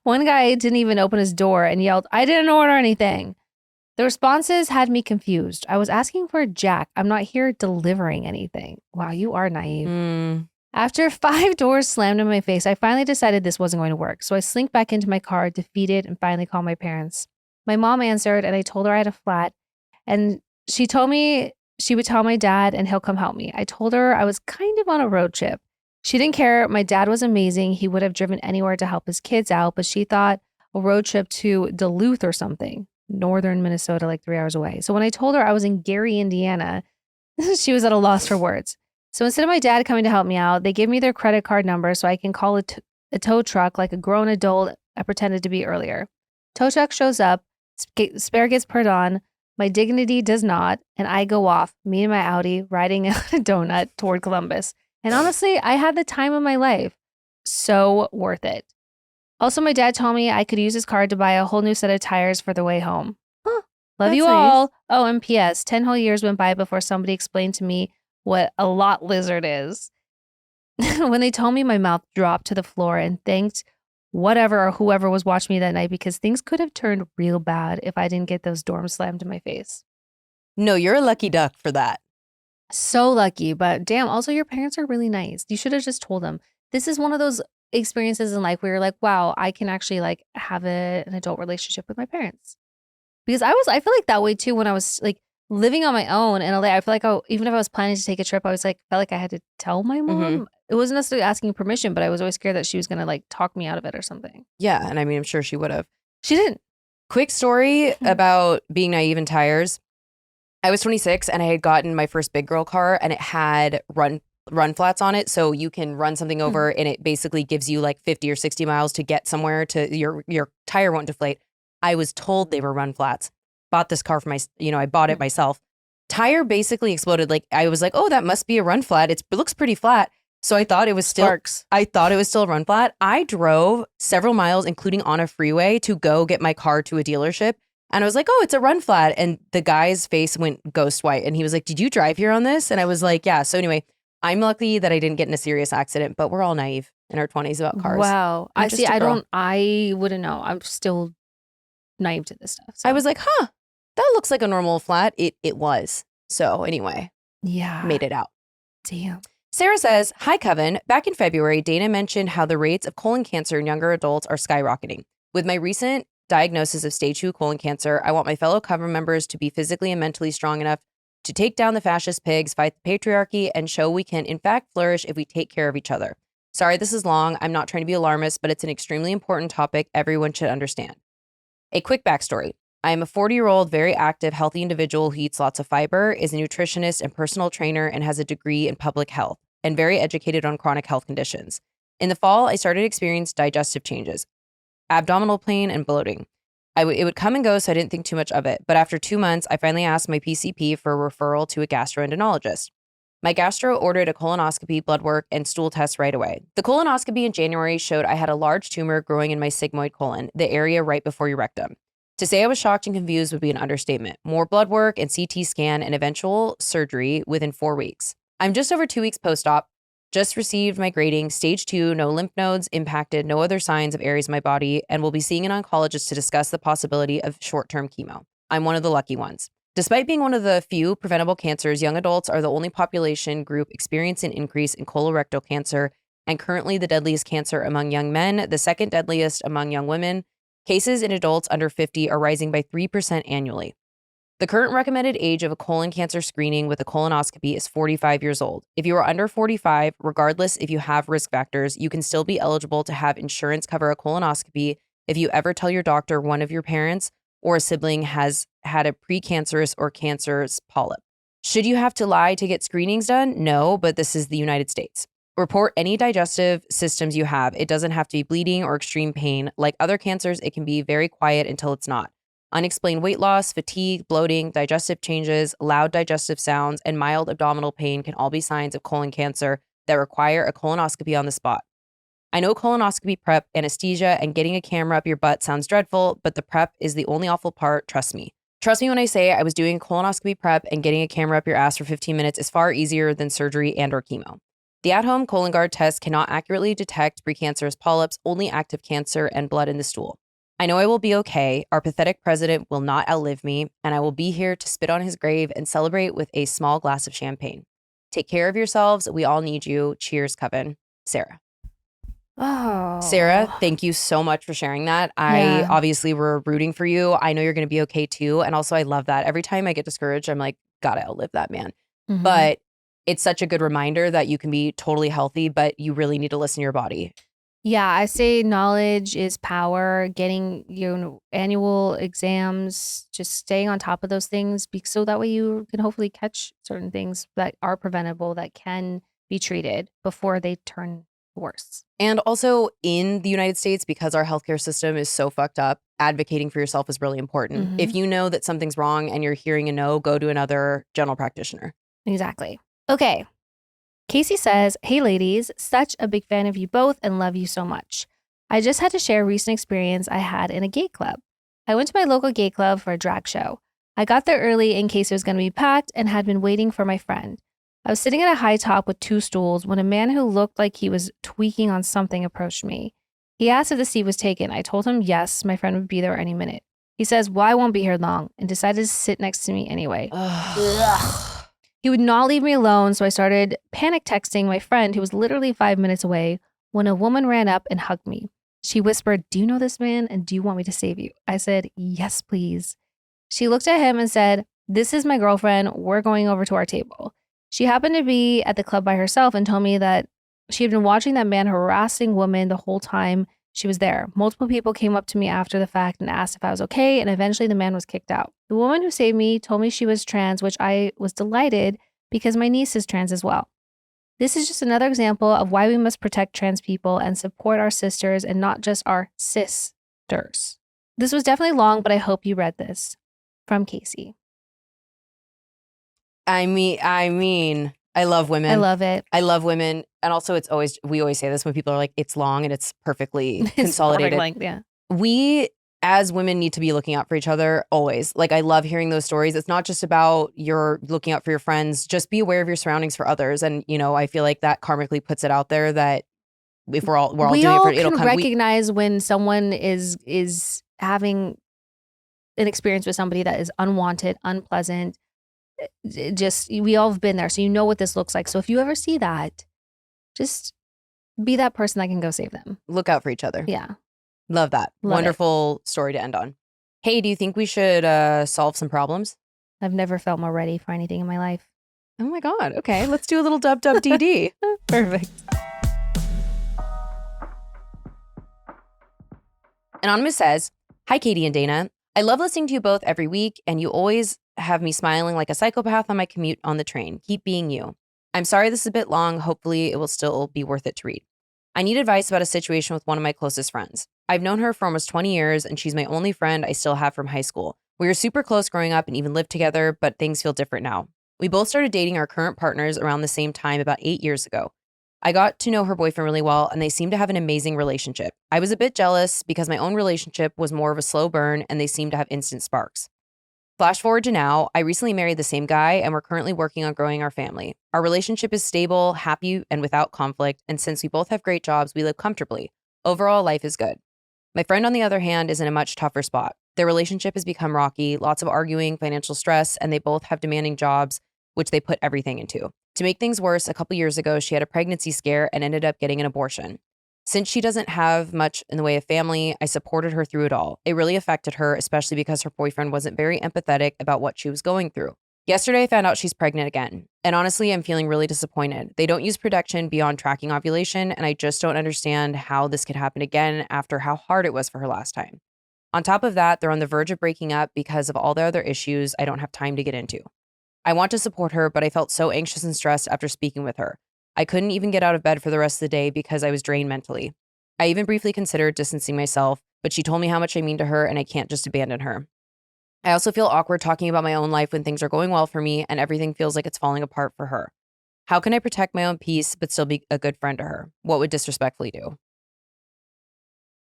One guy didn't even open his door and yelled, I didn't order anything. The responses had me confused. I was asking for a jack. I'm not here delivering anything. Wow, you are naive. After 5 doors slammed in my face, I finally decided this wasn't going to work. So I slink back into my car, defeated, and finally called my parents. My mom answered, and I told her I had a flat. And she told me she would tell my dad and he'll come help me. I told her I was kind of on a road trip. She didn't care. My dad was amazing. He would have driven anywhere to help his kids out, but she thought a road trip to Duluth or something, northern Minnesota, like 3 hours away. So when I told her I was in Gary, Indiana, she was at a loss for words. So instead of my dad coming to help me out, they gave me their credit card number so I can call a tow truck like a grown adult I pretended to be earlier. Tow truck shows up, spare gets put on, my dignity does not, and I go off, me and my Audi, riding a donut toward Columbus. And honestly, I had the time of my life. So worth it. Also, my dad told me I could use his card to buy a whole new set of tires for the way home. Huh, love you all. Nice. Oh, and P.S. 10 whole years went by before somebody explained to me what a lot lizard is. When they told me, my mouth dropped to the floor and thanked whatever or whoever was watching me that night because things could have turned real bad if I didn't get those dorms slammed in my face. No, you're a lucky duck for that. So lucky, but damn, also your parents are really nice. You should have just told them. This is one of those experiences in life where you're like, wow, I can actually like have an adult relationship with my parents. Because I feel like that way too when I was like living on my own in LA. I feel like even if I was planning to take a trip, I was like, felt like I had to tell my mom. Mm-hmm. It wasn't necessarily asking permission, but I was always scared that she was going to like talk me out of it or something. Yeah. And I mean, I'm sure she would have. She didn't. Quick story about being naive in tires. I was 26 and I had gotten my first big girl car and it had run flats on it. So you can run something over and it basically gives you like 50 or 60 miles to get somewhere to your tire won't deflate. I was told they were run flats. Bought this car for I bought it myself. Tire basically exploded. Like I was like, oh, that must be a run flat. It looks pretty flat. So I thought it was still Sparks. I thought it was still a run flat. I drove several miles, including on a freeway, to go get my car to a dealership. And I was like, oh, it's a run flat. And the guy's face went ghost white. And he was like, did you drive here on this? And I was like, yeah. So anyway, I'm lucky that I didn't get in a serious accident, but we're all naive in our 20s about cars. Wow. I wouldn't know. I'm still naive to this stuff. So. I was like, huh, that looks like a normal flat. It was. So anyway, yeah, made it out. Damn. Sarah says, hi, Coven. Back in February, Dayna mentioned how the rates of colon cancer in younger adults are skyrocketing. With my recent diagnosis of stage 2 colon cancer, I want my fellow Coven members to be physically and mentally strong enough to take down the fascist pigs, fight the patriarchy, and show we can, in fact, flourish if we take care of each other. Sorry, this is long. I'm not trying to be alarmist, but it's an extremely important topic everyone should understand. A quick backstory. I am a 40-year-old, very active, healthy individual who eats lots of fiber, is a nutritionist and personal trainer, and has a degree in public health, and very educated on chronic health conditions. In the fall, I started to experience digestive changes, abdominal pain, and bloating. It would come and go, so I didn't think too much of it. But after 2 months, I finally asked my PCP for a referral to a gastroenterologist. My gastro ordered a colonoscopy, blood work, and stool tests right away. The colonoscopy in January showed I had a large tumor growing in my sigmoid colon, the area right before your rectum. To say I was shocked and confused would be an understatement. More blood work and CT scan and eventual surgery within 4 weeks. I'm just over 2 weeks post-op, just received my grading, stage 2, no lymph nodes impacted, no other signs of areas of my body, and will be seeing an oncologist to discuss the possibility of short-term chemo. I'm one of the lucky ones. Despite being one of the few preventable cancers, young adults are the only population group experiencing an increase in colorectal cancer and currently the deadliest cancer among young men, the second deadliest among young women. Cases in adults under 50 are rising by 3% annually. The current recommended age of a colon cancer screening with a colonoscopy is 45 years old. If you are under 45, regardless if you have risk factors, you can still be eligible to have insurance cover a colonoscopy if you ever tell your doctor one of your parents or a sibling has had a precancerous or cancerous polyp. Should you have to lie to get screenings done? No, but this is the United States. Report any digestive systems you have. It doesn't have to be bleeding or extreme pain. Like other cancers, it can be very quiet until it's not. Unexplained weight loss, fatigue, bloating, digestive changes, loud digestive sounds, and mild abdominal pain can all be signs of colon cancer that require a colonoscopy on the spot. I know colonoscopy prep, anesthesia, and getting a camera up your butt sounds dreadful, but the prep is the only awful part, trust me. Trust me when I say I was doing colonoscopy prep and getting a camera up your ass for 15 minutes is far easier than surgery and or chemo. The at-home Cologuard test cannot accurately detect precancerous polyps, only active cancer and blood in the stool. I know I will be okay. Our pathetic president will not outlive me, and I will be here to spit on his grave and celebrate with a small glass of champagne. Take care of yourselves. We all need you. Cheers, Coven. Sarah. Oh. Sarah, thank you so much for sharing that. I obviously were rooting for you. I know you're going to be okay too. And also I love that. Every time I get discouraged, I'm like, gotta outlive that man. Mm-hmm. But it's such a good reminder that you can be totally healthy, but you really need to listen to your body. Yeah, I say knowledge is power. Getting your annual exams, just staying on top of those things, so that way you can hopefully catch certain things that are preventable, that can be treated before they turn worse. And also in the United States, because our healthcare system is so fucked up, advocating for yourself is really important. Mm-hmm. If you know that something's wrong and you're hearing a no, go to another general practitioner. Exactly. Okay. Casey says, "Hey ladies, such a big fan of you both and love you so much. I just had to share a recent experience I had in a gay club. I went to my local gay club for a drag show. I got there early in case it was going to be packed and had been waiting for my friend. I was sitting at a high top with 2 stools when a man who looked like he was tweaking on something approached me. He asked if the seat was taken. I told him yes, my friend would be there any minute. He says, well, I won't be here long, and decided to sit next to me anyway. Ugh. He would not leave me alone, so I started panic texting my friend who was literally 5 minutes away when a woman ran up and hugged me. She whispered, do you know this man and do you want me to save you? I said, yes, please. She looked at him and said, this is my girlfriend. We're going over to our table. She happened to be at the club by herself and told me that she had been watching that man harassing women the whole time she was there. Multiple people came up to me after the fact and asked if I was okay, and eventually the man was kicked out. The woman who saved me told me she was trans, which I was delighted because my niece is trans as well. This is just another example of why we must protect trans people and support our sisters and not just our sisters. This was definitely long, but I hope you read this. From Casey. I mean, I love women. I love it. I love women. And also we always say this when people are like, it's long and it's perfectly consolidated. Perfect length, yeah. We as women need to be looking out for each other always. Like I love hearing those stories. It's not just about you're looking out for your friends. Just be aware of your surroundings for others. And I feel like that karmically puts it out there that if we're all doing it for it'll come. Recognize when someone is having an experience with somebody that is unwanted, unpleasant. Just we all have been there, so you know what this looks like. So if you ever see that, just be that person that can go save them. Look out for each other. Yeah. Love that. Wonderful story to end on. Hey, do you think we should solve some problems? I've never felt more ready for anything in my life. Oh my God. Okay, let's do a little WWDD. Perfect. Anonymous says, hi, Katie and Dana. I love listening to you both every week, and you always have me smiling like a psychopath on my commute on the train. Keep being you. I'm sorry this is a bit long. Hopefully it will still be worth it to read. I need advice about a situation with one of my closest friends. I've known her for almost 20 years, and she's my only friend I still have from high school. We were super close growing up and even lived together, but things feel different now. We both started dating our current partners around the same time about 8 years ago. I got to know her boyfriend really well, and they seem to have an amazing relationship. I was a bit jealous because my own relationship was more of a slow burn, and they seem to have instant sparks. Flash forward to now, I recently married the same guy, and we're currently working on growing our family. Our relationship is stable, happy, and without conflict, and since we both have great jobs, we live comfortably. Overall, life is good. My friend, on the other hand, is in a much tougher spot. Their relationship has become rocky, lots of arguing, financial stress, and they both have demanding jobs, which they put everything into. To make things worse, a couple years ago, she had a pregnancy scare and ended up getting an abortion. Since she doesn't have much in the way of family, I supported her through it all. It really affected her, especially because her boyfriend wasn't very empathetic about what she was going through. Yesterday, I found out she's pregnant again. And honestly, I'm feeling really disappointed. They don't use protection beyond tracking ovulation, and I just don't understand how this could happen again after how hard it was for her last time. On top of that, they're on the verge of breaking up because of all the other issues I don't have time to get into. I want to support her, but I felt so anxious and stressed after speaking with her. I couldn't even get out of bed for the rest of the day because I was drained mentally. I even briefly considered distancing myself, but she told me how much I mean to her and I can't just abandon her. I also feel awkward talking about my own life when things are going well for me and everything feels like it's falling apart for her. How can I protect my own peace but still be a good friend to her? What would disrespectfully do?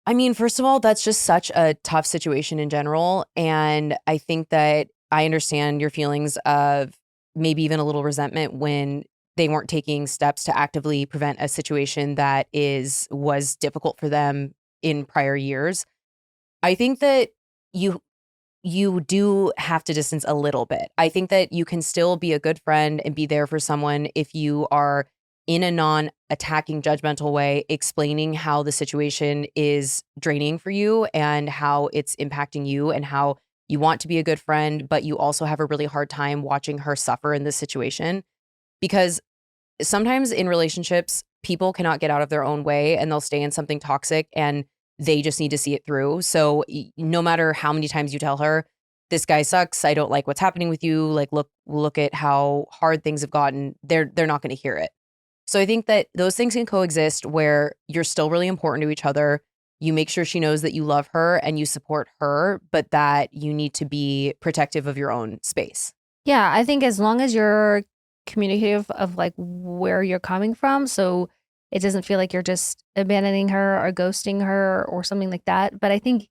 I mean, first of all, that's just such a tough situation in general. And I think that I understand your feelings of maybe even a little resentment when they weren't taking steps to actively prevent a situation that was difficult for them in prior years. I think that you do have to distance a little bit. I think that you can still be a good friend and be there for someone if you are in a non-attacking, judgmental way, explaining how the situation is draining for you and how it's impacting you and how you want to be a good friend, but you also have a really hard time watching her suffer in this situation. Because sometimes in relationships, people cannot get out of their own way and they'll stay in something toxic and they just need to see it through. So no matter how many times you tell her, this guy sucks, I don't like what's happening with you, like look at how hard things have gotten, they're not going to hear it. So I think that those things can coexist where you're still really important to each other. You make sure she knows that you love her and you support her, but that you need to be protective of your own space. Yeah, I think as long as you're communicative of like where you're coming from, so it doesn't feel like you're just abandoning her or ghosting her or something like that. But I think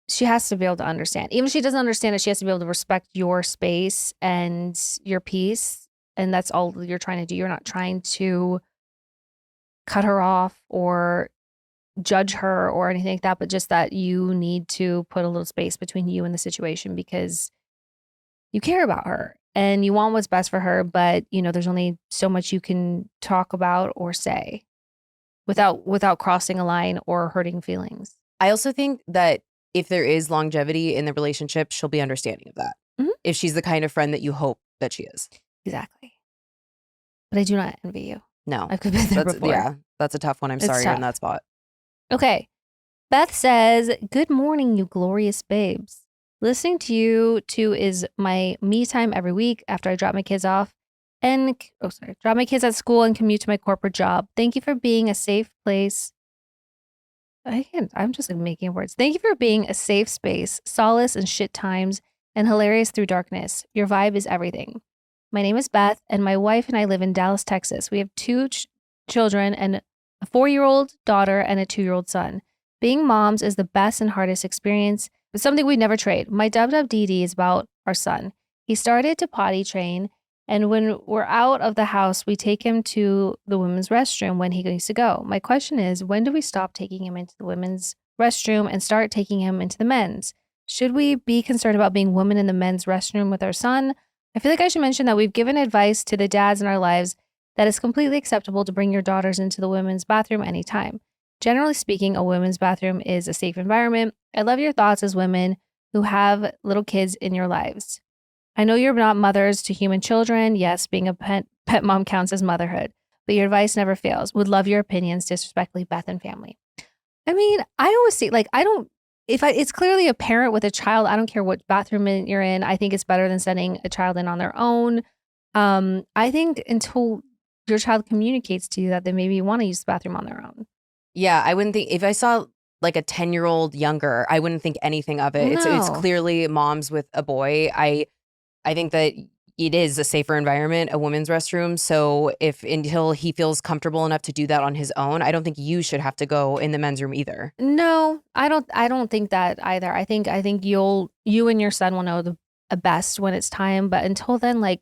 she has to be able to understand. Even if she doesn't understand it, she has to be able to respect your space and your peace. And that's all you're trying to do. You're not trying to cut her off or judge her or anything like that, but just that you need to put a little space between you and the situation because you care about her and you want what's best for her. But, you know, there's only so much you can talk about or say without crossing a line or hurting feelings. I also think that if there is longevity in the relationship, she'll be understanding of that. Mm-hmm. If she's the kind of friend that you hope that she is. Exactly. But I do not envy you. No. I've been there before. Yeah, that's a tough one. I'm sorry you're in that spot. Okay. Beth says, good morning, you glorious babes. Listening to you two is my me time every week after I drop my kids off drop my kids at school and commute to my corporate job. Thank you for being a safe place. I'm just making words. Thank you for being a safe space, solace in shit times, and hilarious through darkness. Your vibe is everything. My name is Beth, and my wife and I live in Dallas, Texas. We have two children and a 4-year-old daughter and a 2-year-old son. Being moms is the best and hardest experience, but something we'd never trade. My WWDD is about our son. He started to potty train, and when we're out of the house, we take him to the women's restroom when he needs to go. My question is, when do we stop taking him into the women's restroom and start taking him into the men's? Should we be concerned about being women in the men's restroom with our son? I feel like I should mention that we've given advice to the dads in our lives that it's completely acceptable to bring your daughters into the women's bathroom anytime. Generally speaking, a women's bathroom is a safe environment. I love your thoughts as women who have little kids in your lives. I know you're not mothers to human children. Yes, being a pet mom counts as motherhood, but your advice never fails. Would love your opinions. Disrespectfully, Beth and family. I mean, I always say, like, it's clearly a parent with a child. I don't care what bathroom you're in. I think it's better than sending a child in on their own. I think until your child communicates to you that they maybe want to use the bathroom on their own. Yeah, I wouldn't think, if I saw like a 10-year-old younger, I wouldn't think anything of it. No. It's clearly moms with a boy. I think that it is a safer environment, a women's restroom. So until he feels comfortable enough to do that on his own, I don't think you should have to go in the men's room either. No, I don't think that either. I think you and your son will know the best when it's time. But until then, like,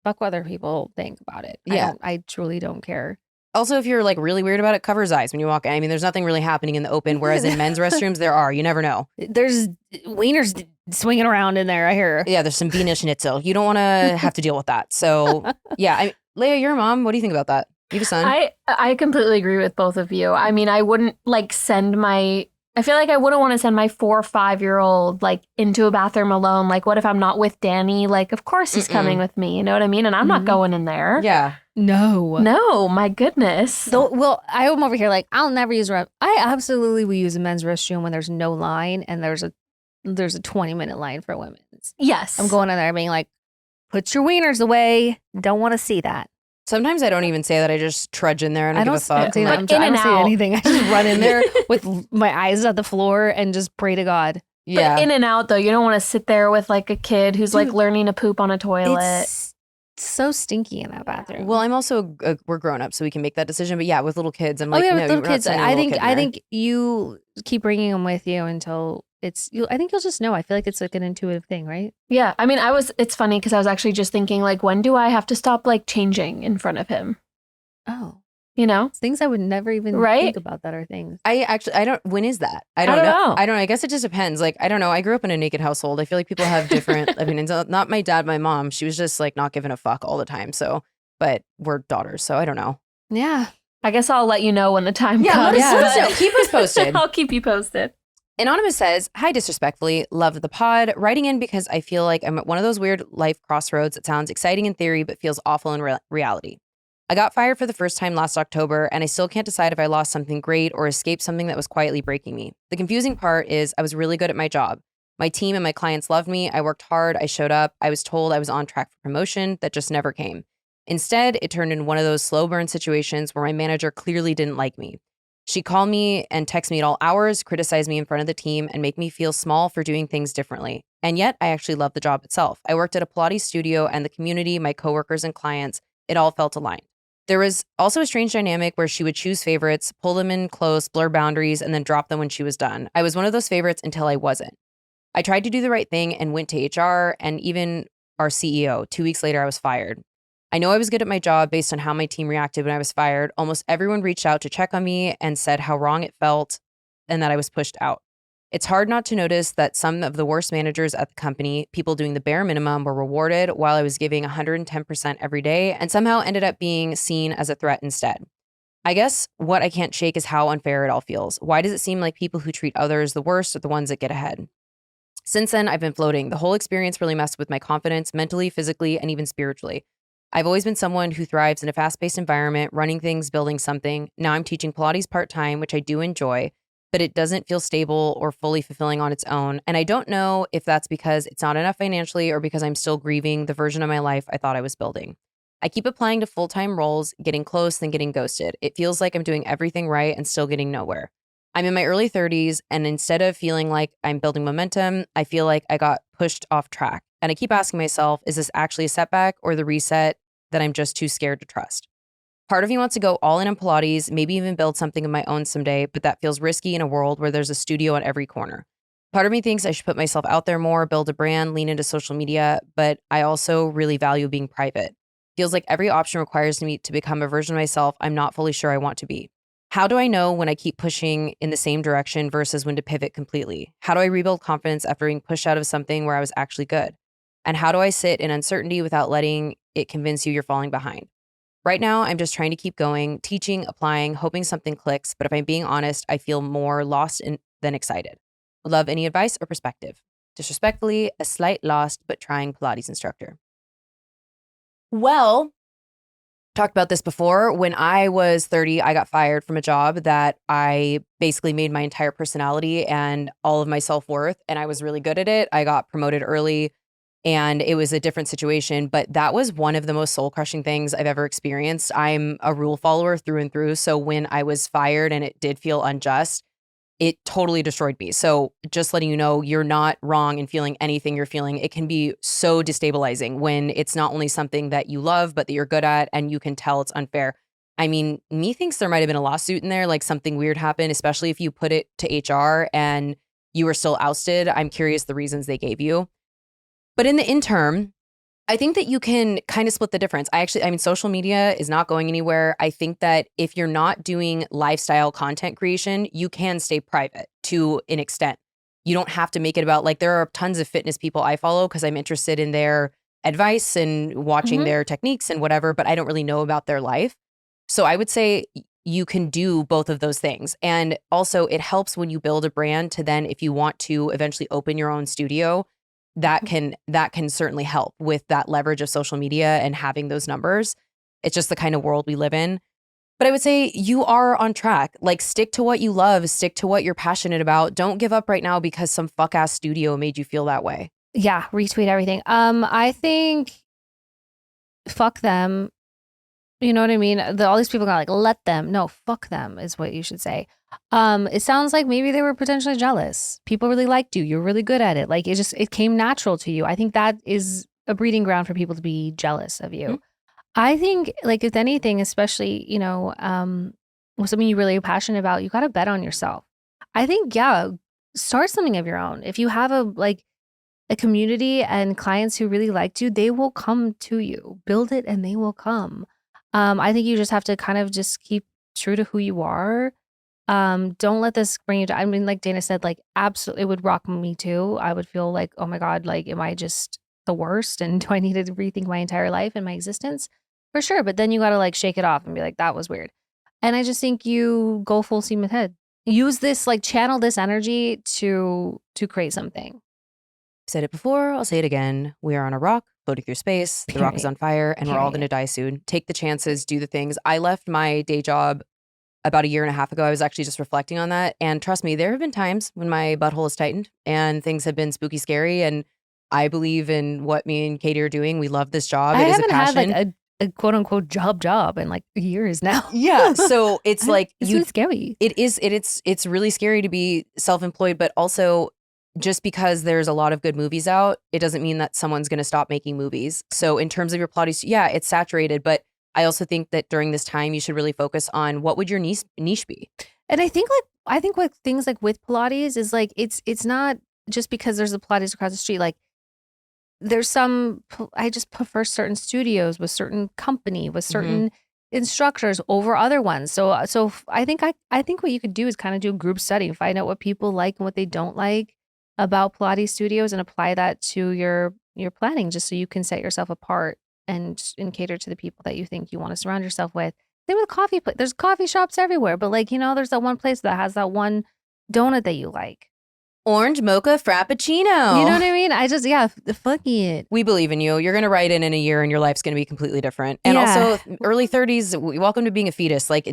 fuck what other people think about it. Yeah. I truly don't care. Also, if you're like really weird about it, cover his eyes when you walk in. I mean, there's nothing really happening in the open, whereas in men's restrooms, there are. You never know. There's wieners swinging around in there, I hear. Yeah, there's some beanie schnitzel. You don't want to have to deal with that. So, yeah. Leia, you're a mom. What do you think about that? You have a son? I completely agree with both of you. I mean, I wouldn't I feel like I wouldn't want to send my 4 or 5-year-old like into a bathroom alone. Like, what if I'm not with Danny? Like, of course he's coming with me. You know what I mean? And I'm not going in there. Yeah. No, my goodness. Well, I'm over here like, I'll never use I absolutely will use a men's restroom when there's no line and there's a 20-minute line for women's. Yes. I'm going in there being like, put your wieners away. Don't want to see that. Sometimes I don't even say that. I just trudge in there and I don't give a fuck. I don't say anything. I just run in there with my eyes at the floor and just pray to God. Yeah. But in and out though, you don't want to sit there with like a kid who's like learning to poop on a toilet. It's so stinky in that bathroom. Well, I'm also we're grown up, so we can make that decision. But yeah, with little kids, I'm like, with no, little you're kids. not sending a little kid in I there. think you keep bringing them with you until I think you'll just know. I feel like it's like an intuitive thing, right? Yeah. I mean, it's funny because I was actually just thinking like, when do I have to stop like changing in front of him? Oh. You know? Things I would never even think about that are things. When is that? I don't know. I don't know. I guess it just depends. Like, I don't know. I grew up in a naked household. I feel like people have different opinions. Not my dad, my mom. She was just like not giving a fuck all the time. So, but we're daughters. So I don't know. Yeah. I guess I'll let you know when the time comes. Let us know. Keep us posted. I'll keep you posted. Anonymous says, hi, disrespectfully, love the pod. Writing in because I feel like I'm at one of those weird life crossroads that sounds exciting in theory, but feels awful in reality. I got fired for the first time last October, and I still can't decide if I lost something great or escaped something that was quietly breaking me. The confusing part is I was really good at my job. My team and my clients loved me. I worked hard. I showed up. I was told I was on track for promotion that just never came. Instead, it turned into one of those slow burn situations where my manager clearly didn't like me. She called me and texted me at all hours, criticized me in front of the team, and make me feel small for doing things differently. And yet, I actually loved the job itself. I worked at a Pilates studio, and the community, my coworkers and clients, it all felt aligned. There was also a strange dynamic where she would choose favorites, pull them in close, blur boundaries, and then drop them when she was done. I was one of those favorites until I wasn't. I tried to do the right thing and went to HR and even our CEO. 2 weeks later, I was fired. I know I was good at my job based on how my team reacted when I was fired. Almost everyone reached out to check on me and said how wrong it felt and that I was pushed out. It's hard not to notice that some of the worst managers at the company, people doing the bare minimum, were rewarded while I was giving 110% every day and somehow ended up being seen as a threat instead. I guess what I can't shake is how unfair it all feels. Why does it seem like people who treat others the worst are the ones that get ahead? Since then, I've been floating. The whole experience really messed with my confidence mentally, physically, and even spiritually. I've always been someone who thrives in a fast-paced environment, running things, building something. Now I'm teaching Pilates part-time, which I do enjoy, but it doesn't feel stable or fully fulfilling on its own. And I don't know if that's because it's not enough financially or because I'm still grieving the version of my life I thought I was building. I keep applying to full-time roles, getting close, then getting ghosted. It feels like I'm doing everything right and still getting nowhere. I'm in my early 30s, and instead of feeling like I'm building momentum, I feel like I got pushed off track. And I keep asking myself, is this actually a setback or the reset that I'm just too scared to trust? Part of me wants to go all in on Pilates, maybe even build something of my own someday, but that feels risky in a world where there's a studio on every corner. Part of me thinks I should put myself out there more, build a brand, lean into social media, but I also really value being private. Feels like every option requires me to become a version of myself I'm not fully sure I want to be. How do I know when I keep pushing in the same direction versus when to pivot completely? How do I rebuild confidence after being pushed out of something where I was actually good? And how do I sit in uncertainty without letting it convince you you're falling behind? Right now, I'm just trying to keep going, teaching, applying, hoping something clicks. But if I'm being honest, I feel more lost than excited. Would love any advice or perspective. Disrespectfully, a slight lost but trying Pilates instructor. Well, talked about this before. When I was 30, I got fired from a job that I basically made my entire personality and all of my self-worth, and I was really good at it. I got promoted early. And it was a different situation, but that was one of the most soul-crushing things I've ever experienced. I'm a rule follower through and through. So when I was fired and it did feel unjust, it totally destroyed me. So just letting you know, you're not wrong in feeling anything you're feeling. It can be so destabilizing when it's not only something that you love, but that you're good at, and you can tell it's unfair. I mean, me thinks there might have been a lawsuit in there, like something weird happened, especially if you put it to HR and you were still ousted. I'm curious the reasons they gave you. But in the interim, I think that you can kind of split the difference. I mean, social media is not going anywhere. I think that if you're not doing lifestyle content creation, you can stay private to an extent. You don't have to make it about, like, there are tons of fitness people I follow because I'm interested in their advice and watching their techniques and whatever, but I don't really know about their life. So I would say you can do both of those things. And also it helps when you build a brand to then, if you want to eventually open your own studio, that can certainly help with that leverage of social media and having those numbers. It's just the kind of world we live in. But I would say you are on track. Like, stick to what you love, stick to what you're passionate about. Don't give up right now because some fuck ass studio made you feel that way. Yeah, retweet everything. I think fuck them. You know what I mean? All these people got like, let them. No, fuck them is what you should say. It sounds like maybe they were potentially jealous. People really liked you. You're really good at it. Like, it came natural to you. I think that is a breeding ground for people to be jealous of you. Mm-hmm. I think, like, if anything, especially, you know, with something you really are passionate about, you got to bet on yourself. I think, yeah, start something of your own. If you have a community and clients who really liked you, they will come to you. Build it and they will come. I think you just have to kind of just keep true to who you are. Don't let this bring you down. I mean, like Dayna said, like, absolutely, it would rock me too. I would feel like, oh my God, like, am I just the worst? And do I need to rethink my entire life and my existence? For sure. But then you got to like shake it off and be like, that was weird. And I just think you go full steam ahead. Use this, like, channel this energy to create something. Said it before, I'll say it again. We are on a rock floating through space. The rock is on fire and we're all going to die soon. Take the chances, do the things. I left my day job about 1.5 years ago. I was actually just reflecting on that. And trust me, there have been times when my butthole has tightened and things have been spooky scary. And I believe in what me and Katie are doing. We love this job. It is a passion. Had like a quote unquote job in like years now. Yeah. So it's like, it's really scary. It's really scary to be self-employed, but also just because there's a lot of good movies out, it doesn't mean that someone's going to stop making movies. So in terms of your Pilates, yeah, it's saturated, but I also think that during this time, you should really focus on what would your niche be. And I think what things like with Pilates is like, it's not just because there's a Pilates across the street. Like, there's I just prefer certain studios with certain company, with certain instructors over other ones. So I think what you could do is kind of do a group study and find out what people like and what they don't like about Pilates studios and apply that to your planning, just so you can set yourself apart and cater to the people that you think you want to surround yourself with. Same with coffee. There's coffee shops everywhere, but like, you know, there's that one place that has that one donut that you like. Orange mocha frappuccino. You know what I mean? Fuck it. We believe in you. You're going to write in a year and your life's going to be completely different. And also early 30s, welcome to being a fetus. Like,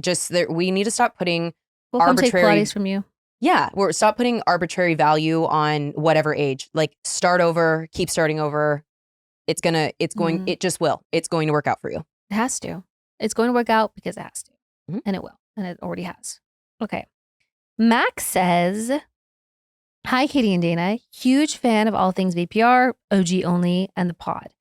we need to stop putting arbitrary. Take Pilates from you. Yeah, stop putting arbitrary value on whatever age. Like, start over, keep starting over. It just will. It's going to work out for you. It has to. It's going to work out because it has to. Mm-hmm. And it will. And it already has. Okay. Max says, hi, Katie and Dayna. Huge fan of all things VPR, OG only, and the pod.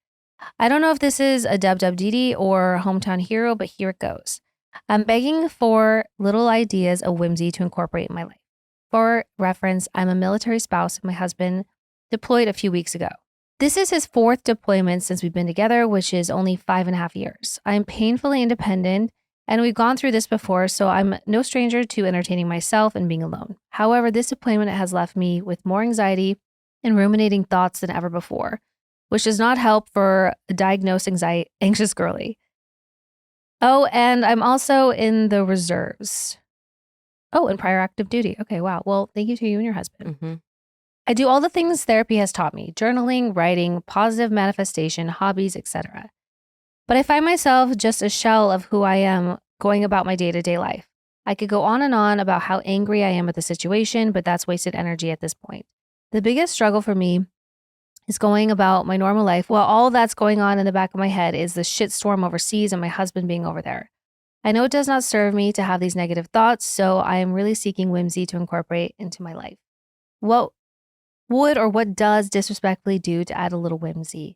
I don't know if this is a WWDD or Heauxmetown Hero, but here it goes. I'm begging for little ideas of whimsy to incorporate in my life. For reference, I'm a military spouse and my husband deployed a few weeks ago. This is his 4th deployment since we've been together, which is only 5.5 years. I am painfully independent and we've gone through this before, so I'm no stranger to entertaining myself and being alone. However, this deployment has left me with more anxiety and ruminating thoughts than ever before, which does not help for a diagnosed anxious girly. Oh, and I'm also in the reserves. Oh, and prior active duty. Okay, wow. Well, thank you to you and your husband. Mm-hmm. I do all the things therapy has taught me: journaling, writing, positive manifestation, hobbies, etc. But I find myself just a shell of who I am going about my day-to-day life. I could go on and on about how angry I am at the situation, but that's wasted energy at this point. The biggest struggle for me is going about my normal life while all that's going on in the back of my head is the shitstorm overseas and my husband being over there. I know it does not serve me to have these negative thoughts, so I am really seeking whimsy to incorporate into my life. What would or what does disrespectfully do to add a little whimsy?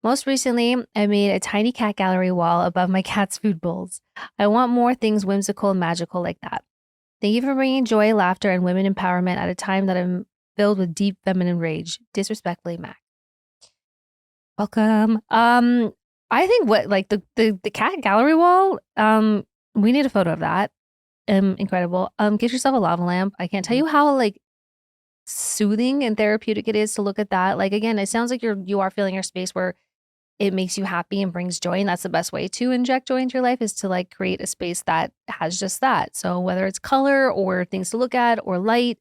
Most recently, I made a tiny cat gallery wall above my cat's food bowls. I want more things whimsical and magical like that. Thank you for bringing joy, laughter, and women empowerment at a time that I'm filled with deep feminine rage. Disrespectfully, Mac. Welcome. I think the cat gallery wall, we need a photo of that. Incredible. Get yourself a lava lamp. I can't tell you how like soothing and therapeutic it is to look at that. Like, again, it sounds like you are feeling your space where it makes you happy and brings joy. And that's the best way to inject joy into your life, is to like create a space that has just that. So whether it's color or things to look at or light,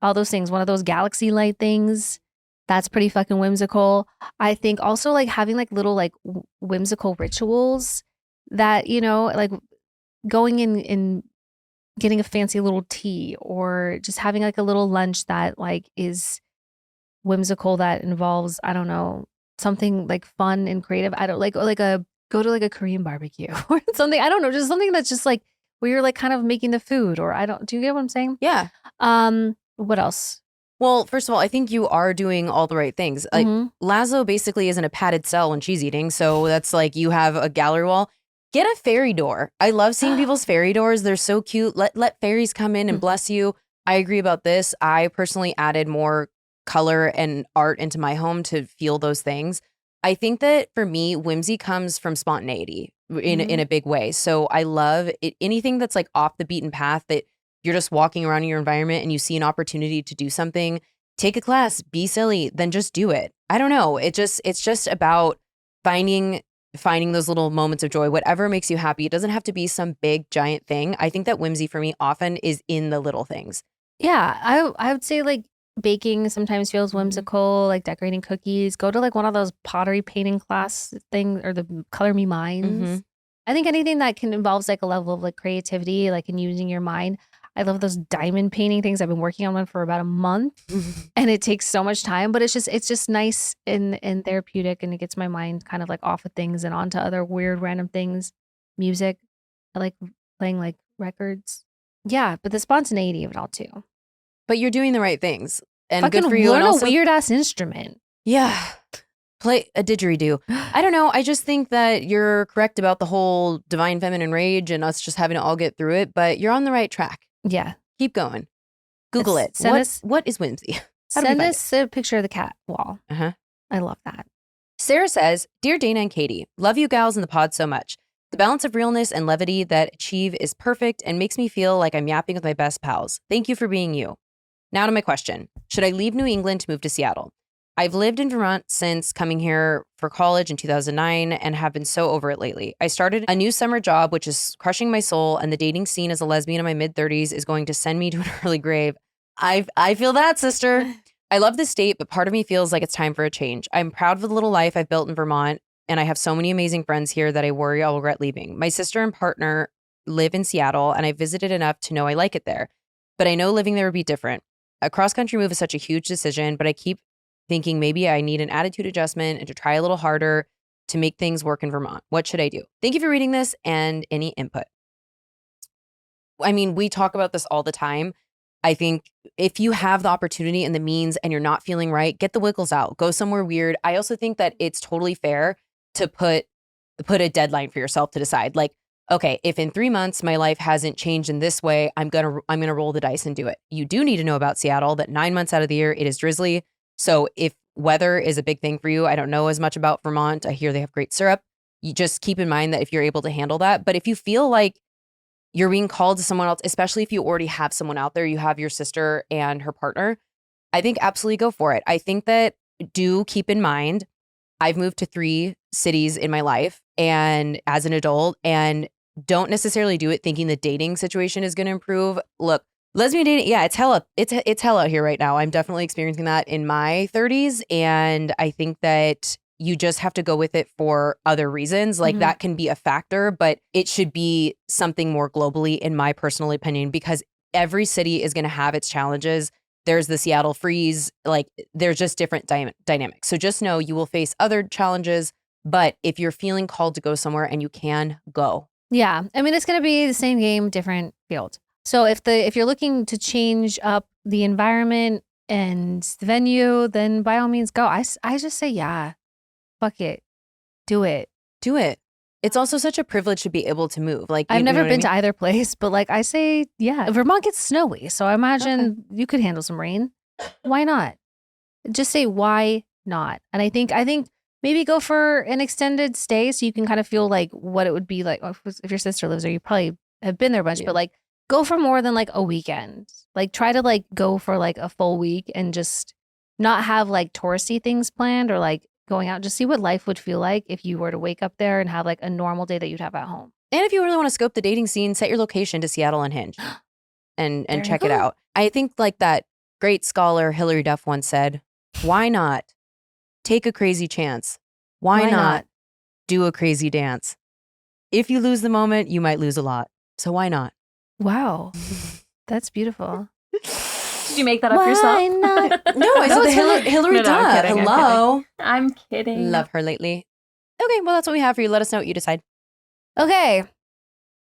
all those things, one of those galaxy light things, that's pretty fucking whimsical. I think also like having like little like whimsical rituals that, you know, like going in and getting a fancy little tea, or just having like a little lunch that like is whimsical, that involves, I don't know, something like fun and creative. I don't like, or like go to like a Korean barbecue or something. I don't know, just something that's just like where you're like kind of making the food, or do you get what I'm saying? Yeah. What else? Well, first of all, I think you are doing all the right things. Like Laszlo basically isn't a padded cell when she's eating. So that's like you have a gallery wall. Get a fairy door. I love seeing people's fairy doors. They're so cute. Let fairies come in and bless you. I agree about this. I personally added more color and art into my home to feel those things. I think that for me, whimsy comes from spontaneity in a big way. So I love it, anything that's like off the beaten path, that you're just walking around in your environment and you see an opportunity to do something, take a class, be silly, then just do it. I don't know. It's just about finding those little moments of joy, whatever makes you happy. It doesn't have to be some big giant thing. I think that whimsy for me often is in the little things. Yeah, I would say like baking sometimes feels whimsical, like decorating cookies. Go to like one of those pottery painting class things, or the Color Me Minds. I think anything that can involves like a level of like creativity, like in using your mind. I love those diamond painting things. I've been working on one for about a month and it takes so much time, but it's just nice and therapeutic, and it gets my mind kind of like off of things and onto other weird random things. Music. I like playing like records. Yeah, but the spontaneity of it all too. But you're doing the right things, and fucking good for you. Learn and also, a weird ass instrument. Yeah. Play a didgeridoo. I don't know. I just think that you're correct about the whole divine feminine rage and us just having to all get through it, but you're on the right track. Yeah. Keep going. Google it. What is whimsy? Send us a picture of the cat wall. I love that. Sarah says, Dear Dana and Katie, love you gals in the pod so much. The balance of realness and levity that achieve is perfect and makes me feel like I'm yapping with my best pals. Thank you for being you. Now to my question. Should I leave New England to move to Seattle? I've lived in Vermont since coming here for college in 2009 and have been so over it lately. I started a new summer job, which is crushing my soul, and the dating scene as a lesbian in my mid-30s is going to send me to an early grave. I feel that, sister. I love this state, but part of me feels like it's time for a change. I'm proud of the little life I've built in Vermont, and I have so many amazing friends here that I worry I'll regret leaving. My sister and partner live in Seattle, and I visited enough to know I like it there. But I know living there would be different. A cross-country move is such a huge decision, but I keep thinking maybe I need an attitude adjustment and to try a little harder to make things work in Vermont. What should I do? Thank you for reading this and any input. I mean, we talk about this all the time. I think if you have the opportunity and the means and you're not feeling right, get the wiggles out. Go somewhere weird. I also think that it's totally fair to put a deadline for yourself to decide. Like, okay, if in 3 months my life hasn't changed in this way, I'm gonna roll the dice and do it. You do need to know about Seattle that 9 months out of the year it is drizzly. So if weather is a big thing for you, I don't know as much about Vermont. I hear they have great syrup. You just keep in mind that if you're able to handle that. But if you feel like you're being called to someone else, especially if you already have someone out there, you have your sister and her partner, I think absolutely go for it. I think that do keep in mind, I've moved to 3 cities in my life and as an adult, and don't necessarily do it thinking the dating situation is going to improve. Look, lesbian dating, yeah, it's hell out here right now. I'm definitely experiencing that in my 30s. And I think that you just have to go with it for other reasons. Like that can be a factor, but it should be something more globally, in my personal opinion, because every city is going to have its challenges. There's the Seattle freeze, like there's just different dynamics. So just know you will face other challenges, but if you're feeling called to go somewhere and you can, go. Yeah. I mean, it's going to be the same game, different field. So if you're looking to change up the environment and the venue, then by all means go. I just say, yeah, fuck it. Do it. Do it. It's also such a privilege to be able to move. Like I've never been to either place, but like I say, yeah, Vermont gets snowy. So I imagine you could handle some rain. Why not? Just say, why not? And I think maybe go for an extended stay so you can kind of feel like what it would be like if your sister lives there. You probably have been there a bunch, but like go for more than like a weekend. Like try to like go for like a full week and just not have like touristy things planned or like going out, just see what life would feel like if you were to wake up there and have like a normal day that you'd have at home. And if you really want to scope the dating scene, set your location to Seattle on Hinge and check it out. I think like that great scholar Hillary Duff once said, why not take a crazy chance? Why not do a crazy dance? If you lose the moment, you might lose a lot. So why not? Wow. That's beautiful. Did you make that up yourself? Why not? No, I said Hillary Duff. I'm kidding, Hello. I'm kidding. Love her lately. Okay, well, that's what we have for you. Let us know what you decide. Okay.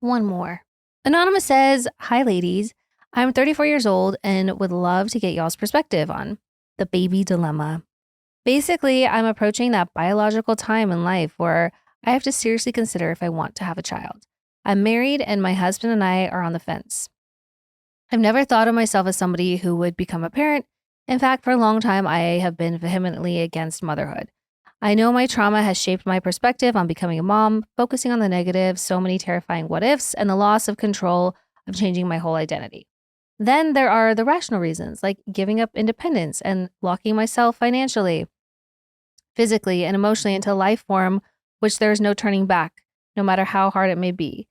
One more. Anonymous says, hi, ladies. I'm 34 years old and would love to get y'all's perspective on the baby dilemma. Basically, I'm approaching that biological time in life where I have to seriously consider if I want to have a child. I'm married and my husband and I are on the fence. I've never thought of myself as somebody who would become a parent. In fact, for a long time, I have been vehemently against motherhood. I know my trauma has shaped my perspective on becoming a mom, focusing on the negative, so many terrifying what ifs, and the loss of control of changing my whole identity. Then there are the rational reasons, like giving up independence and locking myself financially, physically, and emotionally into a life form which there is no turning back, no matter how hard it may be.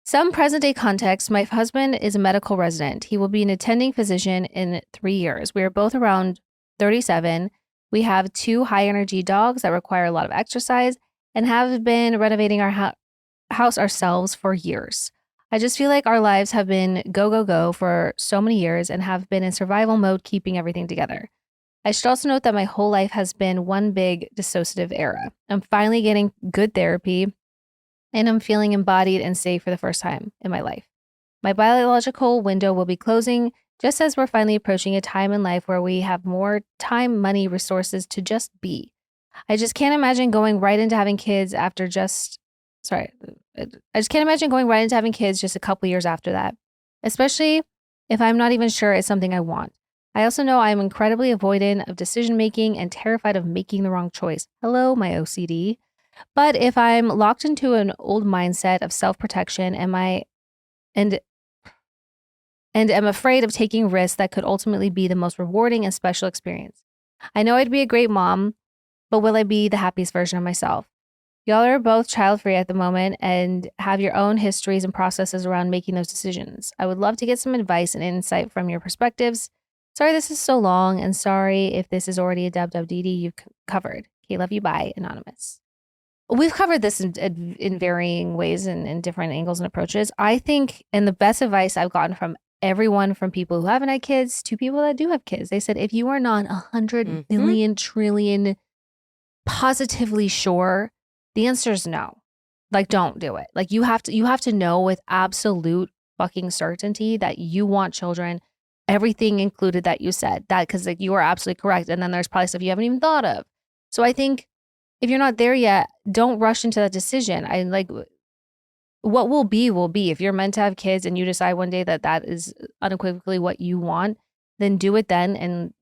Some present-day context, my husband is a medical resident. He will be an attending physician in 3 years. We are both around 37. We have 2 high-energy dogs that require a lot of exercise and have been renovating our house ourselves for years. I just feel like our lives have been go, go, go for so many years and have been in survival mode, keeping everything together. I should also note that my whole life has been one big dissociative era. I'm finally getting good therapy and I'm feeling embodied and safe for the first time in my life. My biological window will be closing just as we're finally approaching a time in life where we have more time, money, resources to just be. I just can't imagine going right into having kids just a couple years after that, especially if I'm not even sure it's something I want. I also know I'm incredibly avoidant of decision making and terrified of making the wrong choice. Hello, my OCD. But if I'm locked into an old mindset of self-protection, and am afraid of taking risks that could ultimately be the most rewarding and special experience. I know I'd be a great mom, but will I be the happiest version of myself? Y'all are both child-free at the moment and have your own histories and processes around making those decisions. I would love to get some advice and insight from your perspectives. Sorry this is so long, and sorry if this is already a WWDD you've covered. Okay, love you, bye, Anonymous. We've covered this in varying ways and in different angles and approaches. I think, and the best advice I've gotten from everyone, from people who haven't had kids to people that do have kids, they said, if you are not 100 billion trillion positively sure, the answer is no. Like, don't do it. Like, you have to know with absolute fucking certainty that you want children, everything included that you said, that because like you are absolutely correct. And then there's probably stuff you haven't even thought of. So I think if you're not there yet, don't rush into that decision. I like what will be will be. If you're meant to have kids and you decide one day that that is unequivocally what you want, then do it then. And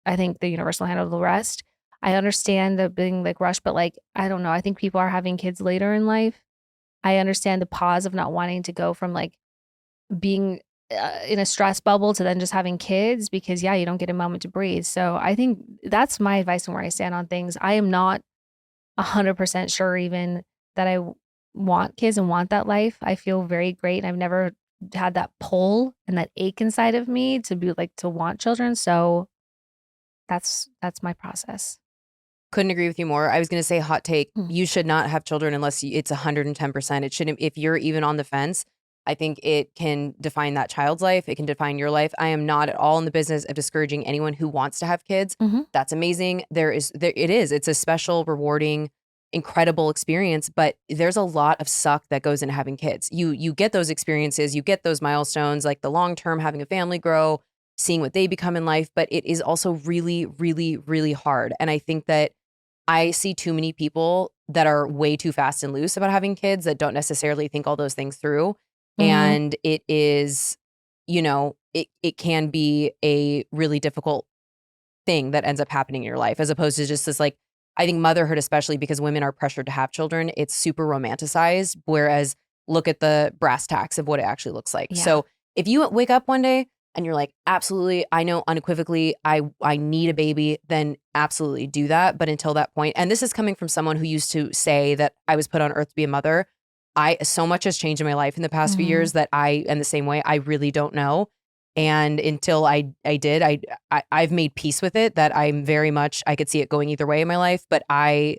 I think the universe will handle the rest. I understand the being like rushed, but like, I don't know. I think people are having kids later in life. I understand the pause of not wanting to go from like being in a stress bubble to then just having kids because you don't get a moment to breathe. So I think that's my advice and where I stand on things. I am not 100% sure even that I want kids and want that life. I feel very great. And I've never had that pull and that ache inside of me to be like, to want children. So that's my process. Couldn't agree with you more. I was going to say hot take. You should not have children unless it's 110%. It shouldn't, if you're even on the fence, I think it can define that child's life. It can define your life. I am not at all in the business of discouraging anyone who wants to have kids. That's amazing. It's a special, rewarding, incredible experience, but there's a lot of suck that goes into having kids. You get those experiences, you get those milestones, like the long-term having a family grow, seeing what they become in life, but it is also really, really, really hard. And I think that I see too many people that are way too fast and loose about having kids that don't necessarily think all those things through. And it is, it can be a really difficult thing that ends up happening in your life, as opposed to just this, like, I think motherhood, especially because women are pressured to have children, it's super romanticized. Whereas look at the brass tacks of what it actually looks like. Yeah. So if you wake up one day and you're like, absolutely, I know unequivocally I need a baby, then absolutely do that. But until that point, and this is coming from someone who used to say that I was put on earth to be a mother, so much has changed in my life in the past few years that I am the same way. I really don't know. And until I've made peace with it, that I'm very much, I could see it going either way in my life. But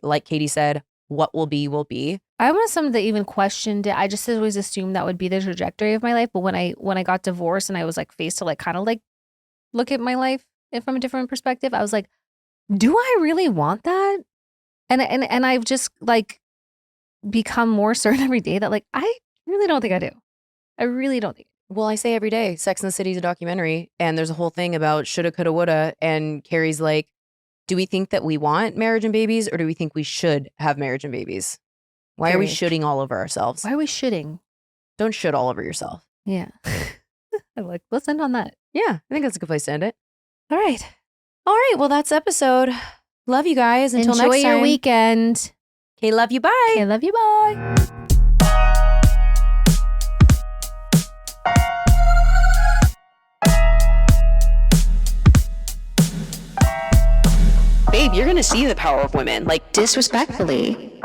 like Katie said, what will be, will be. I was someone that even questioned it. I just always assumed that would be the trajectory of my life. But when I got divorced and I was like faced to like kind of like look at my life from a different perspective, I was like, do I really want that? And I've just like become more certain every day that like I really don't think I do. I really don't think. Well, I say every day, Sex and the City is a documentary, and there's a whole thing about shoulda, coulda, woulda, and Carrie's like, do we think that we want marriage and babies, or do we think we should have marriage and babies? Why are we shooting all over ourselves? Why are we shitting? Don't shit all over yourself. Yeah. Let's end on that. Yeah, I think that's a good place to end it. All right. Well, that's episode. Love you guys. Until Enjoy next time. your weekend. Okay, love you. Bye. Okay, love you. Bye. Babe, you're going to see the power of women. Like, Disrespectfully.